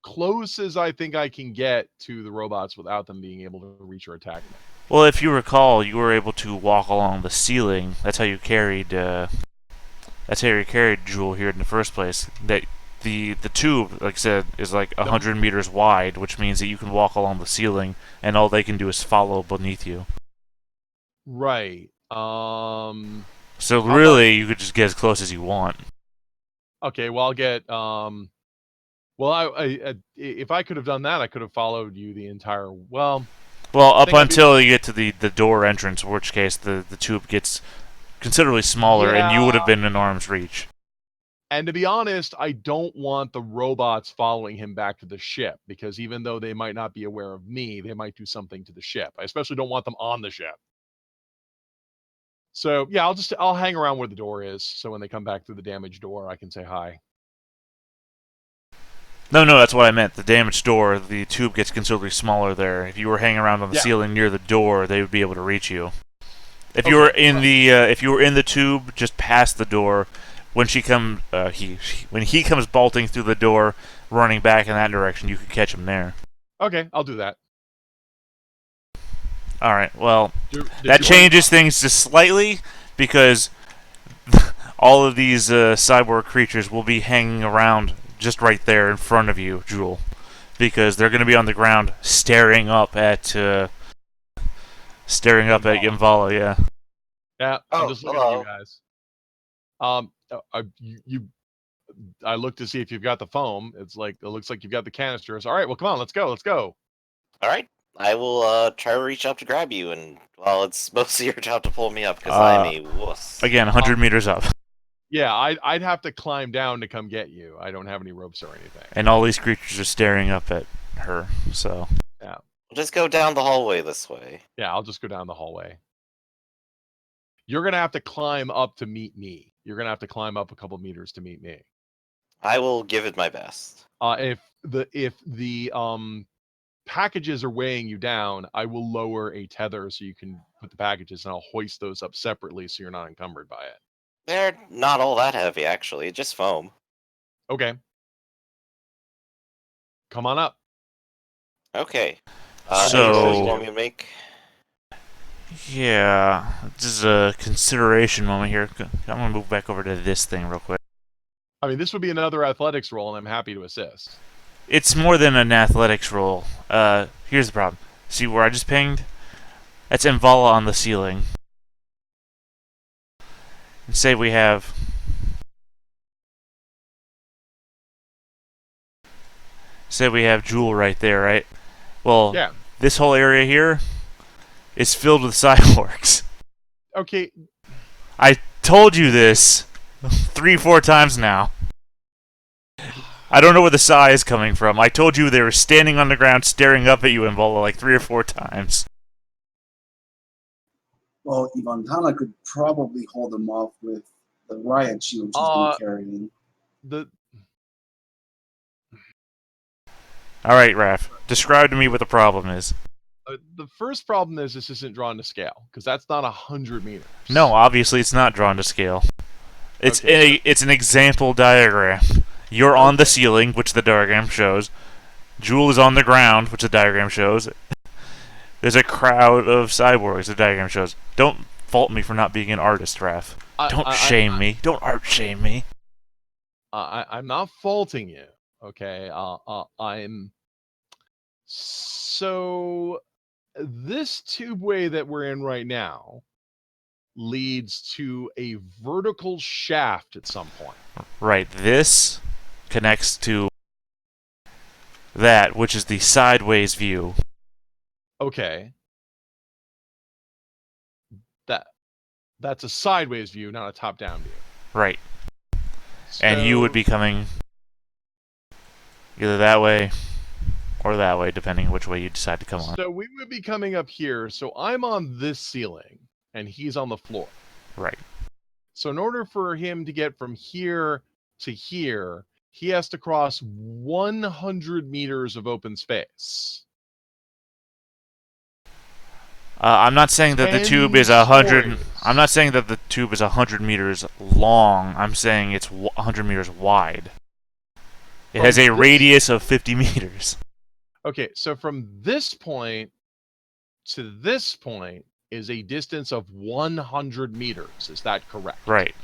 Speaker 3: close as I think I can get to the robots without them being able to reach or attack me.
Speaker 1: Well, if you recall, you were able to walk along the ceiling. That's how you carried. That's how you carried Jewel here in the first place. That the tube, like I said, is like
Speaker 3: Yep.
Speaker 1: 100 meters wide, which means that you can walk along the ceiling, and all they can do is follow beneath you.
Speaker 3: Right.
Speaker 1: So
Speaker 3: How
Speaker 1: really, you could just get as close as you want.
Speaker 3: Okay, well, I'll get well, if I could have done that, I could have followed you the entire. Well,
Speaker 1: Well,
Speaker 3: I
Speaker 1: up
Speaker 3: think I'd be-
Speaker 1: until you get to the door entrance, in which case the tube gets considerably smaller, and you would have been in arm's reach.
Speaker 3: And to be honest, I don't want the robots following him back to the ship, because even though they might not be aware of me, they might do something to the ship. I especially don't want them on the ship. So yeah, I'll hang around where the door is, so when they come back through the damaged door, I can say hi.
Speaker 1: No, that's what I meant. The damaged door, the tube gets considerably smaller there. If you were hanging around on the ceiling near the door, they would be able to reach you. If you were in the tube just past the door, when he comes bolting through the door, running back in that direction, you could catch him there.
Speaker 3: Okay, I'll do that.
Speaker 1: All right. Well,
Speaker 3: Did
Speaker 1: that
Speaker 3: you
Speaker 1: changes things just slightly because all of these cyborg creatures will be hanging around just right there in front of you, Jewel, because they're going to be on the ground staring up at Yamvala. Yeah.
Speaker 3: Yeah,
Speaker 2: Oh,
Speaker 3: I'm just looking at
Speaker 2: hello.
Speaker 3: you guys. I look to see if you've got the foam. It looks like you've got the canisters. All right, well, come on, let's go.
Speaker 2: All right. I will try to reach up to grab you, and well, it's mostly your job to pull me up because I'm a wuss.
Speaker 1: Again, 100 meters up.
Speaker 3: Yeah, I'd have to climb down to come get you. I don't have any ropes or anything.
Speaker 1: And all these creatures are staring up at her, so...
Speaker 3: Yeah.
Speaker 2: We'll just go down the hallway this way.
Speaker 3: Yeah, I'll just go down the hallway. You're going to have to climb up to meet me. You're going to have to climb up a couple meters to meet me.
Speaker 2: I will give it my best.
Speaker 3: If the packages are weighing you down, I will lower a tether so you can put the packages, and I'll hoist those up separately so you're not encumbered by it.
Speaker 2: They're not all that heavy, actually. Just foam.
Speaker 3: Okay. Come on up.
Speaker 2: Okay.
Speaker 1: So-
Speaker 2: Any rolls you want me to make?
Speaker 1: Yeah, this is a consideration moment here. I'm going to move back over to this thing real quick.
Speaker 3: I mean, this would be another athletics roll, and I'm happy to assist.
Speaker 1: It's more than an athletics roll. Here's the problem. See where I just pinged? That's Mvala on the ceiling. And say we have... Say we have Jewel right there, right? Well,
Speaker 3: Yeah.
Speaker 1: this whole area here is filled with cyborgs.
Speaker 3: Okay.
Speaker 1: I told you this 3-4 times now. I don't know where the sigh is coming from. I told you they were standing on the ground staring up at you, Mvala, like 3 or 4 times.
Speaker 4: Well, Ivantana could probably hold them off with the riot shield she's been carrying.
Speaker 1: Alright, Raph. Describe to me what the problem is.
Speaker 3: The first problem is this isn't drawn to scale, because that's not 100 meters.
Speaker 1: No, obviously it's not drawn to scale. It's it's an example diagram. You're on the ceiling, which the diagram shows. Jewel is on the ground, which the diagram shows. There's a crowd of cyborgs, the diagram shows. Don't fault me for not being an artist, Raph. Don't shame me. Don't art shame me.
Speaker 3: I'm not faulting you. Okay. I'm. So this tubeway that we're in right now leads to a vertical shaft at some point.
Speaker 1: Right. This connects to that, which is the sideways view.
Speaker 3: Okay. That's a sideways view, not a top-down view.
Speaker 1: Right. And you would be coming either that way or that way, depending which way you decide to come on.
Speaker 3: So we would be coming up here. So I'm on this ceiling, and he's on the floor.
Speaker 1: Right.
Speaker 3: So in order for him to get from here to here, he has to cross 100 meters of open space.
Speaker 1: I'm not saying that the tube is 100. I'm not saying that the tube is 100 meters long. I'm saying it's 100 meters wide. It has a radius of 50 meters.
Speaker 3: Okay, so from this point to this point is a distance of 100 meters. Is that correct?
Speaker 1: Right.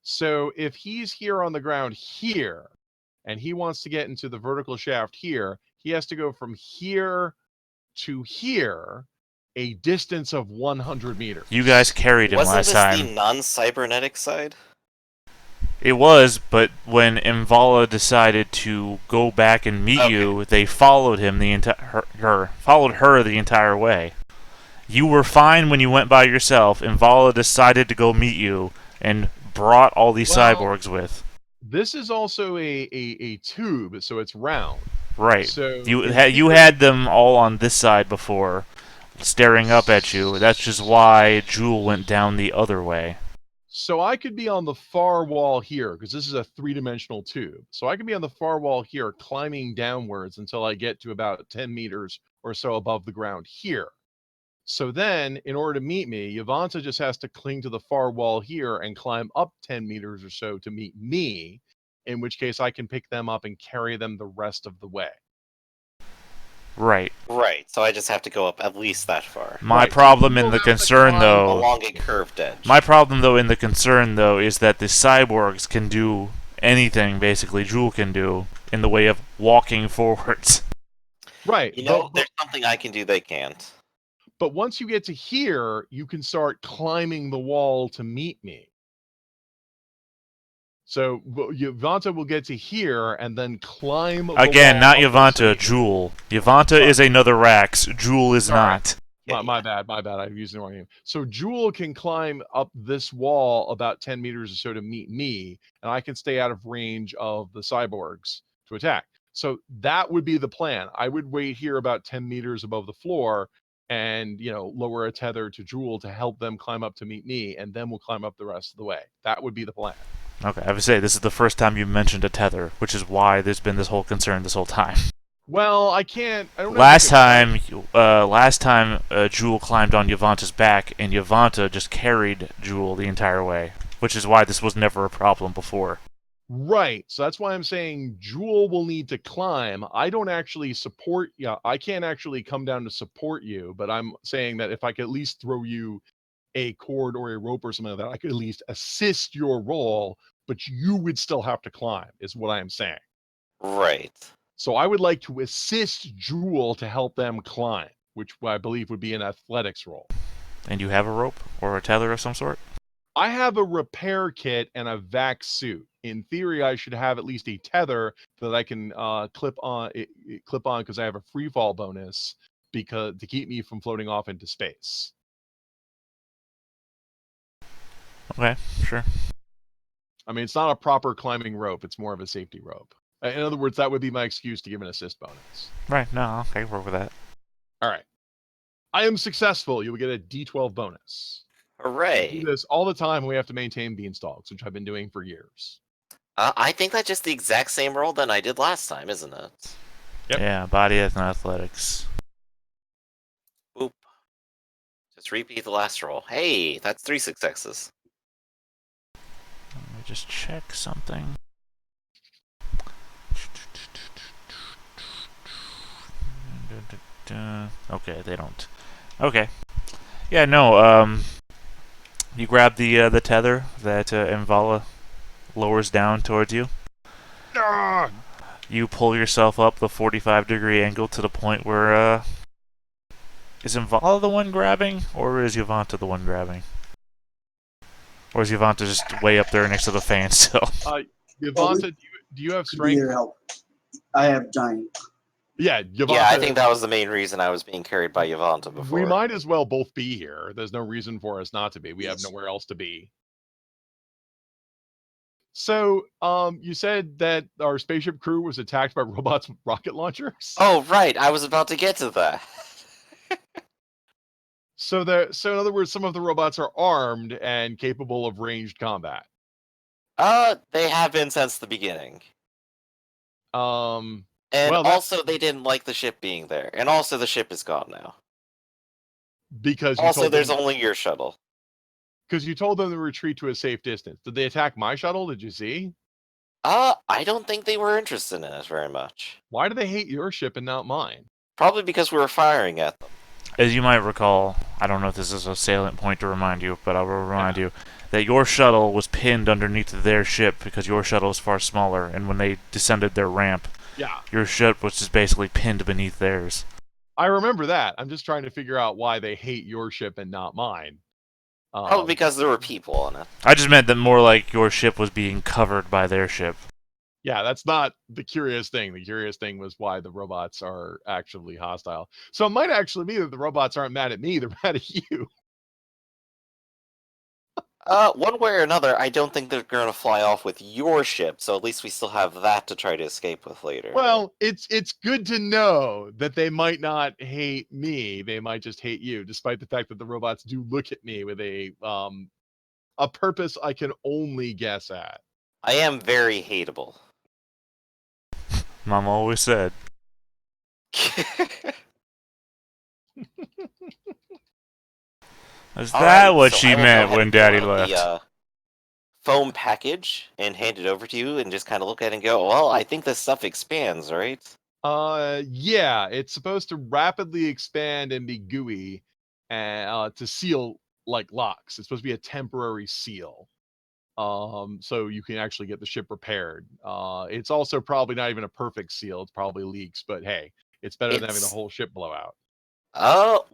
Speaker 3: So if he's here on the ground here, and he wants to get into the vertical shaft here, he has to go from here to here, a distance of 100 meters.
Speaker 1: You guys carried him
Speaker 2: Wasn't
Speaker 1: last
Speaker 2: this
Speaker 1: time.
Speaker 2: the non-cybernetic side?
Speaker 1: It was, but when Imvala decided to go back and meet you, they followed him followed her the entire way. You were fine when you went by yourself. Imvala decided to go meet you and brought all these cyborgs with.
Speaker 3: This is also a tube, so it's round.
Speaker 1: Right.
Speaker 3: So
Speaker 1: You had them all on this side before, staring up at you. That's just why Jewel went down the other way.
Speaker 3: So I could be on the far wall here, because this is a 3-dimensional tube. So I could be on the far wall here, climbing downwards until I get to about 10 meters or so above the ground here. So then, in order to meet me, Yvonta just has to cling to the far wall here and climb up 10 meters or so to meet me, in which case I can pick them up and carry them the rest of the way.
Speaker 1: Right.
Speaker 2: Right, so I just have to go up at least that far.
Speaker 1: My problem and the concern, though...
Speaker 2: Along a curved edge.
Speaker 1: My problem, though, and the concern, though, is that the cyborgs can do anything, basically, Jewel can do, in the way of walking forwards.
Speaker 3: Right.
Speaker 2: You know, there's something I can do they can't.
Speaker 3: But once you get to here, you can start climbing the wall to meet me. So Yvonta will get to here and then climb.
Speaker 1: Again, not Yvonta, Jewel. Yvonta is another Rax. Jewel is not.
Speaker 3: My bad. I'm using the wrong name. So Jewel can climb up this wall about 10 meters or so to meet me, and I can stay out of range of the cyborgs to attack. So that would be the plan. I would wait here about 10 meters above the floor and, lower a tether to Jewel to help them climb up to meet me, and then we'll climb up the rest of the way. That would be the plan.
Speaker 1: Okay, I would say this is the first time you mentioned a tether, which is why there's been this whole concern this whole time.
Speaker 3: Well, I don't know.
Speaker 1: Last time, Jewel climbed on Yvanta's back, and Yvonta just carried Jewel the entire way, which is why this was never a problem before.
Speaker 3: Right. So that's why I'm saying Jewel will need to climb. I don't actually support you. I can't actually come down to support you, but I'm saying that if I could at least throw you a cord or a rope or something like that, I could at least assist your roll, but you would still have to climb, is what I am saying.
Speaker 2: Right.
Speaker 3: So I would like to assist Jewel to help them climb, which I believe would be an athletics roll.
Speaker 1: And you have a rope or a tether of some sort?
Speaker 3: I have a repair kit and a vac suit. In theory, I should have at least a tether that I can clip on because I have a free fall bonus to keep me from floating off into space.
Speaker 1: Okay, sure.
Speaker 3: I mean, it's not a proper climbing rope. It's more of a safety rope. In other words, that would be my excuse to give an assist bonus.
Speaker 1: Right, no, okay, work with that.
Speaker 3: All right. I am successful. You will get a D12 bonus.
Speaker 2: Hooray.
Speaker 3: We do this all the time. We have to maintain beanstalks, which I've been doing for years.
Speaker 2: I think that's just the exact same roll that I did last time, isn't it?
Speaker 3: Yep.
Speaker 1: Yeah, body and athletics.
Speaker 2: Oop. Just repeat the last roll. Hey, that's 3 successes.
Speaker 1: Let me just check something. Okay, they don't. Okay. Yeah, no, you grab the tether that Imvala lowers down towards you.
Speaker 3: Ah!
Speaker 1: You pull yourself up the 45-degree angle to the point where, is Imvala the one grabbing, or is Yvonta the one grabbing? Or is Yvonta just way up there next to the fan still?
Speaker 3: Yvonta, do you have strength?
Speaker 4: Your help. I have giant.
Speaker 3: Yeah, Yvonta.
Speaker 2: Yeah, I think that was the main reason I was being carried by Yvonta before.
Speaker 3: We might as well both be here. There's no reason for us not to be. We have nowhere else to be. So, you said that our spaceship crew was attacked by robots with rocket launchers?
Speaker 2: Oh, right. I was about to get to that.
Speaker 3: So in other words, some of the robots are armed and capable of ranged combat.
Speaker 2: They have been since the beginning. And also, they didn't like the ship being there. And also, the ship is gone now.
Speaker 3: Because
Speaker 2: also, there's only your shuttle.
Speaker 3: Because you told them to retreat to a safe distance. Did they attack my shuttle? Did you see?
Speaker 2: I don't think they were interested in it very much.
Speaker 3: Why do they hate your ship and not mine?
Speaker 2: Probably because we were firing at them.
Speaker 1: As you might recall, I don't know if this is a salient point to remind you, but I will remind you that your shuttle was pinned underneath their ship because your shuttle is far smaller, and when they descended their ramp, your ship was just basically pinned beneath theirs.
Speaker 3: I remember that. I'm just trying to figure out why they hate your ship and not mine.
Speaker 2: Probably because there were people on it.
Speaker 1: I just meant that more like your ship was being covered by their ship.
Speaker 3: Yeah, that's not the curious thing. The curious thing was why the robots are actually hostile. So it might actually be that the robots aren't mad at me, they're mad at you.
Speaker 2: One way or another, I don't think they're gonna fly off with your ship, so at least we still have that to try to escape with later.
Speaker 3: Well, it's good to know that they might not hate me. They might just hate you, despite the fact that the robots do look at me with a purpose I can only guess at.
Speaker 2: I am very hateable.
Speaker 1: Mom always said. Is that what she meant when Daddy left?
Speaker 2: The foam package and hand it over to you and just kind of look at it and go, well, I think this stuff expands, right?
Speaker 3: Yeah, it's supposed to rapidly expand and be gooey to seal like locks. It's supposed to be a temporary seal. So you can actually get the ship repaired. It's also probably not even a perfect seal. It's probably leaks, but hey, it's better than having the whole ship blow out.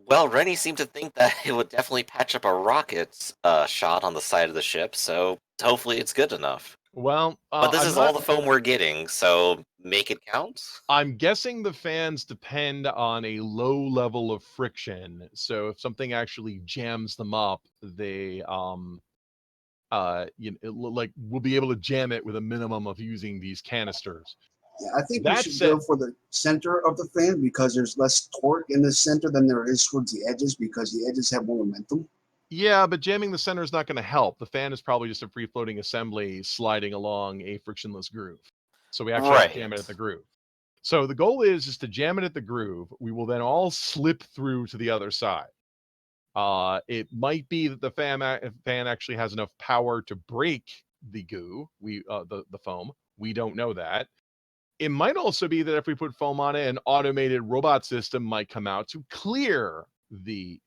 Speaker 2: Well, Rennie seemed to think that it would definitely patch up a rocket shot on the side of the ship, so hopefully it's good enough.
Speaker 3: Well,
Speaker 2: but this is all the foam we're getting, so make it count.
Speaker 3: I'm guessing the fans depend on a low level of friction. So if something actually jams them up, they like we'll be able to jam it with a minimum of using these canisters.
Speaker 4: Yeah, I think we should go for the center of the fan because there's less torque in the center than there is towards the edges because the edges have more momentum.
Speaker 3: Yeah, but jamming the center is not going to help. The fan is probably just a free-floating assembly sliding along a frictionless groove. So we actually have to jam it at the groove. So the goal is to jam it at the groove. We will then all slip through to the other side. It might be that the fan actually has enough power to break the goo, the foam. We don't know that. It might also be that if we put foam on it, an automated robot system might come out to clear the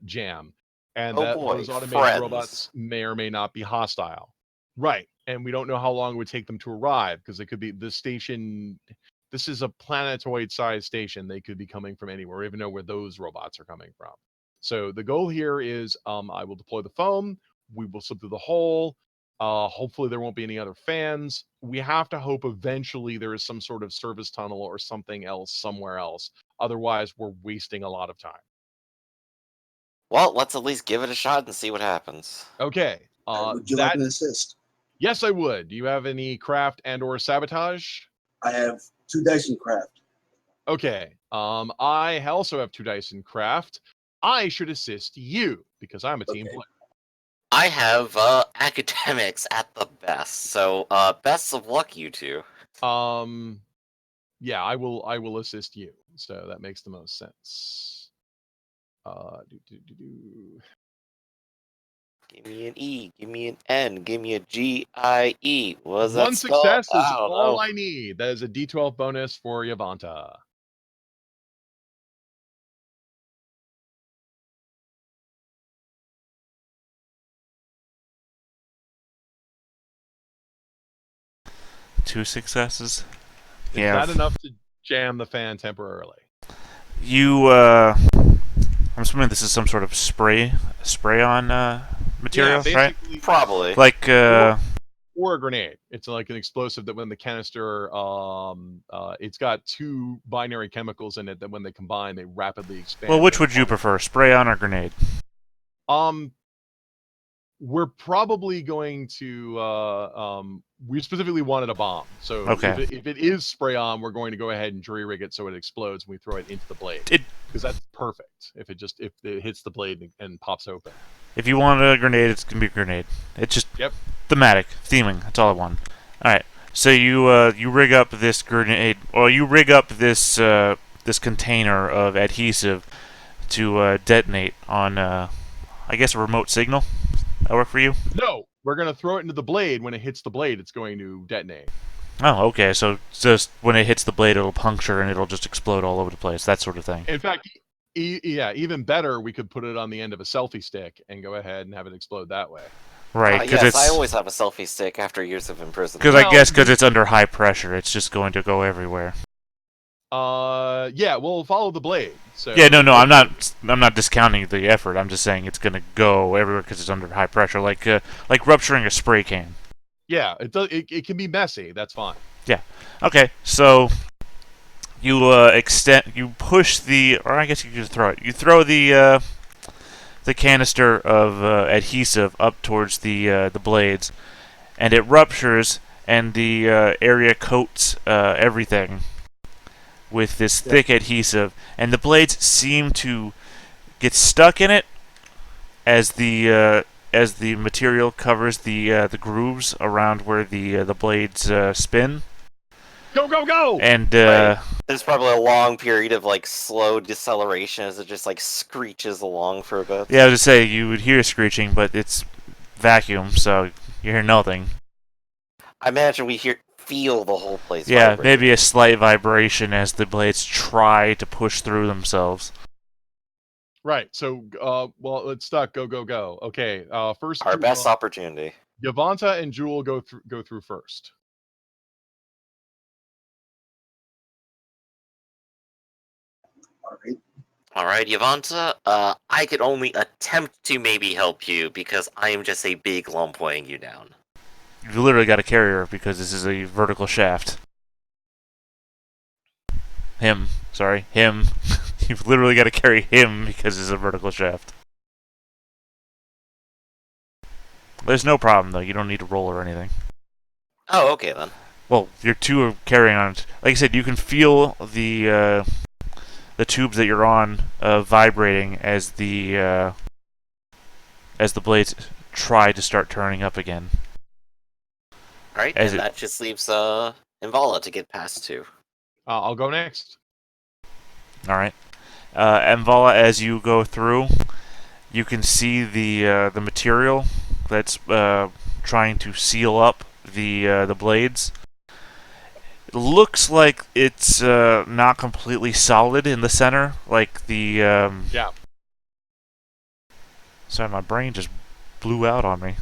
Speaker 3: jam, and those automated robots may or may not be hostile. Right, and we don't know how long it would take them to arrive because it could be the station. This is a planetoid-sized station. They could be coming from anywhere. We even know where those robots are coming from. So the goal here is I will deploy the foam. We will slip through the hole. Hopefully there won't be any other fans. We have to hope eventually there is some sort of service tunnel or something else somewhere else. Otherwise, we're wasting a lot of time.
Speaker 2: Well, let's at least give it a shot and see what happens.
Speaker 3: Okay.
Speaker 4: Would you like an assist?
Speaker 3: Yes, I would. Do you have any craft and or sabotage?
Speaker 4: I have 2 dice in craft.
Speaker 3: Okay. I also have 2 dice in craft. I should assist you because I'm a team player.
Speaker 2: I have academics at the best, so best of luck, you two.
Speaker 3: Yeah, I will assist you. So that makes the most sense.
Speaker 2: Give me an E, give me an N, give me a G-I-E. Was that
Speaker 3: one success is all I need. That is a D12 bonus for Yavanta.
Speaker 1: Two successes?
Speaker 3: Is that enough to jam the fan temporarily?
Speaker 1: I'm assuming this is some sort of spray-on material, right?
Speaker 2: Probably.
Speaker 1: Like,
Speaker 3: or a grenade. It's like an explosive that when the canister, it's got 2 binary chemicals in it that when they combine, they rapidly expand.
Speaker 1: Well, which would you prefer, spray-on or grenade?
Speaker 3: We're probably going to we specifically wanted a bomb. So if it is spray on, we're going to go ahead and jury rig it so it explodes and we throw it into the blade. Because that's perfect. If it hits the blade and pops open.
Speaker 1: If you want a grenade, it's gonna be a grenade. It's just thematic, theming. That's all I want. All right. So you rig up this grenade, or you rig up this this container of adhesive to detonate on I guess a remote signal. That work for you?
Speaker 3: No, we're going to throw it into the blade. When it hits the blade, it's going to detonate.
Speaker 1: Oh, okay. So just when it hits the blade, it'll puncture and it'll just explode all over the place. That sort of thing.
Speaker 3: In fact, Yeah, even better, we could put it on the end of a selfie stick and go ahead and have it explode that way.
Speaker 1: Right, because
Speaker 2: yes, I
Speaker 1: it's
Speaker 2: always have a selfie stick after years of imprisonment.
Speaker 1: because I
Speaker 3: Well,
Speaker 1: guess because it's under high pressure, it's just going to go everywhere.
Speaker 3: Yeah, we'll follow the blade. So
Speaker 1: Yeah, no, I'm not discounting the effort. I'm just saying it's going to go everywhere because it's under high pressure, like rupturing a spray can.
Speaker 3: Yeah, it does. It can be messy. That's fine.
Speaker 1: Yeah. Okay, so you you push the, or I guess you just throw it. You throw the canister of adhesive up towards the blades, and it ruptures, and the area coats everything with this thick adhesive, and the blades seem to get stuck in it as the material covers the grooves around where the blades spin.
Speaker 3: Go, go, go!
Speaker 1: And
Speaker 2: Right. There's probably a long period of like slow deceleration as it just like screeches along for a bit.
Speaker 1: yeah, I was to say you would hear screeching, but it's vacuum, so you hear nothing.
Speaker 2: I imagine we feel the whole place.
Speaker 1: Yeah,
Speaker 2: vibrate.
Speaker 1: maybe a slight vibration as the blades try to push through themselves.
Speaker 3: Right. So, well, it's stuck. Go, go, go. Okay. First,
Speaker 2: Our best opportunity.
Speaker 3: Yavanta and Jewel go through first.
Speaker 4: All right.
Speaker 2: Alright, Yavanta, I could only attempt to maybe help you because I am just a big lump weighing you down.
Speaker 1: You literally got to carry her because this is a vertical shaft. Him. You've literally got to carry him because it's a vertical shaft. There's no problem, though. You don't need to roll or anything.
Speaker 2: Oh, okay then.
Speaker 1: Well, your two are carrying on. Like I said, you can feel the tubes that you're on vibrating as the blades try to start turning up again.
Speaker 2: Alright, and that just leaves Invala to get past too.
Speaker 3: I'll go next.
Speaker 1: All right, Mvala, as you go through, you can see the material that's trying to seal up the blades. It looks like it's not completely solid in the center, like the
Speaker 3: Yeah.
Speaker 1: Sorry, my brain just blew out on me.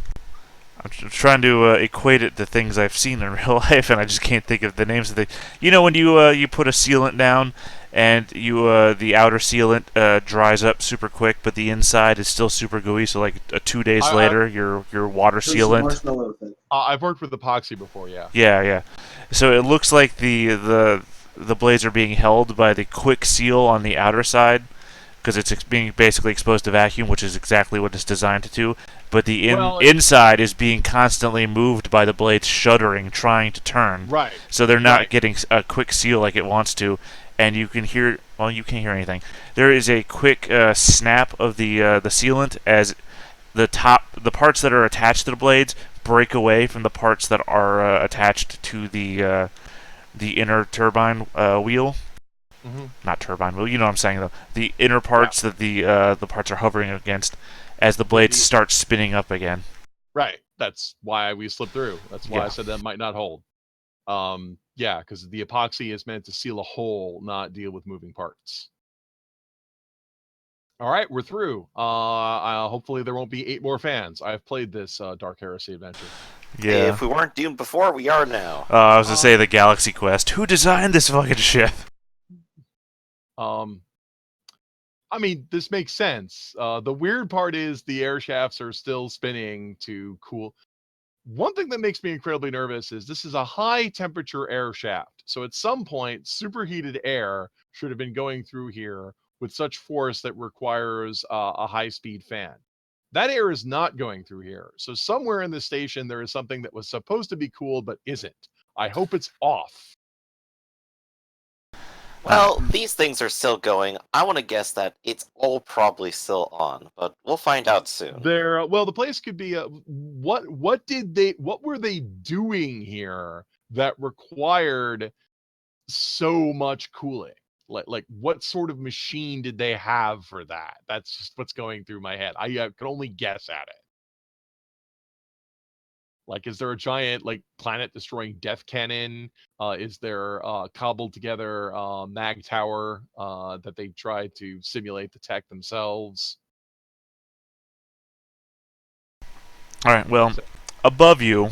Speaker 1: I'm trying to equate it to things I've seen in real life, and I just can't think of the names of the. You know, when you put a sealant down, and the outer sealant dries up super quick, but the inside is still super gooey. So like 2 days later, your water sealant.
Speaker 3: I've worked with epoxy before. Yeah.
Speaker 1: Yeah. So it looks like the blades are being held by the quick seal on the outer side, because it's being basically exposed to vacuum, which is exactly what it's designed to do. But the inside is being constantly moved by the blades shuddering, trying to turn.
Speaker 3: Right.
Speaker 1: So they're not getting a quick seal like it wants to, and you can hear. Well, you can't hear anything. There is a quick snap of the sealant as the parts that are attached to the blades break away from the parts that are attached to the inner turbine wheel.
Speaker 3: Mm-hmm.
Speaker 1: Not turbine wheel. You know what I'm saying though. The inner parts that the parts are hovering against, as the blades start spinning up again.
Speaker 3: Right. That's why we slipped through. That's why I said that might not hold. Yeah, because the epoxy is meant to seal a hole, not deal with moving parts. All right, we're through. Hopefully there won't be 8 more fans. I've played this Dark Heresy adventure.
Speaker 1: Yeah.
Speaker 2: If we weren't doomed before, we are now.
Speaker 1: I was gonna say the Galaxy Quest. Who designed this fucking ship?
Speaker 3: I mean, this makes sense. The weird part is the air shafts are still spinning to cool. One thing that makes me incredibly nervous is this is a high temperature air shaft. So at some point, superheated air should have been going through here with such force that requires a high speed fan. That air is not going through here. So somewhere in the station, there is something that was supposed to be cooled but isn't. I hope it's off.
Speaker 2: Well, these things are still going. I want to guess that it's all probably still on, but we'll find out soon.
Speaker 3: Well, the place could be what were they doing here that required so much cooling? Like what sort of machine did they have for that? That's just what's going through my head. I can only guess at it. Like, is there a giant, like, planet-destroying death cannon? Is there a cobbled together mag tower that they try to simulate the tech themselves?
Speaker 1: All right. Well,
Speaker 3: So,
Speaker 1: above you,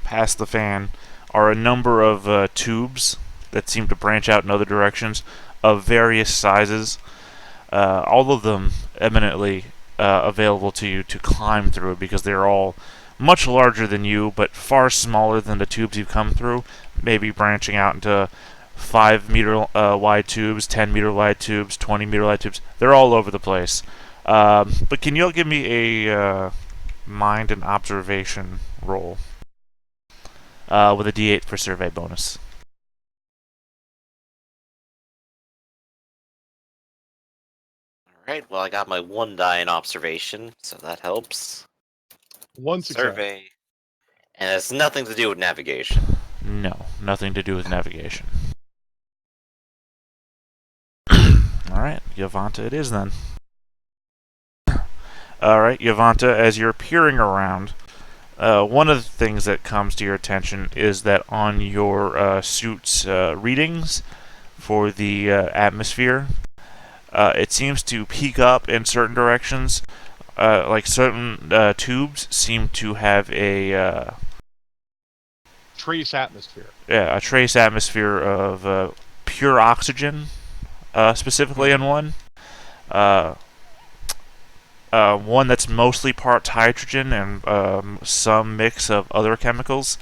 Speaker 1: past the fan, are a number of tubes that seem to branch out in other directions of various sizes. All of them eminently available to you to climb through because they're all much larger than you, but far smaller than the tubes you've come through. Maybe branching out into 5 meter wide tubes, 10 meter wide tubes, 20 meter wide tubes. They're all over the place. But can you all give me a mind and observation roll with a D8 for survey bonus?
Speaker 2: Alright, well, I got my 1 die in observation, so that helps.
Speaker 3: one success.
Speaker 2: Survey. And it has nothing to do with navigation.
Speaker 1: No, nothing to do with navigation. Alright, Yavanta it is then. Alright, Yavanta, as you're peering around, one of the things that comes to your attention is that on your suit's readings for the atmosphere, it seems to peak up in certain directions. Like certain tubes seem to have a
Speaker 3: Trace atmosphere.
Speaker 1: a trace atmosphere of pure oxygen, specifically in one. Uh, one that's mostly part hydrogen and some mix of other chemicals.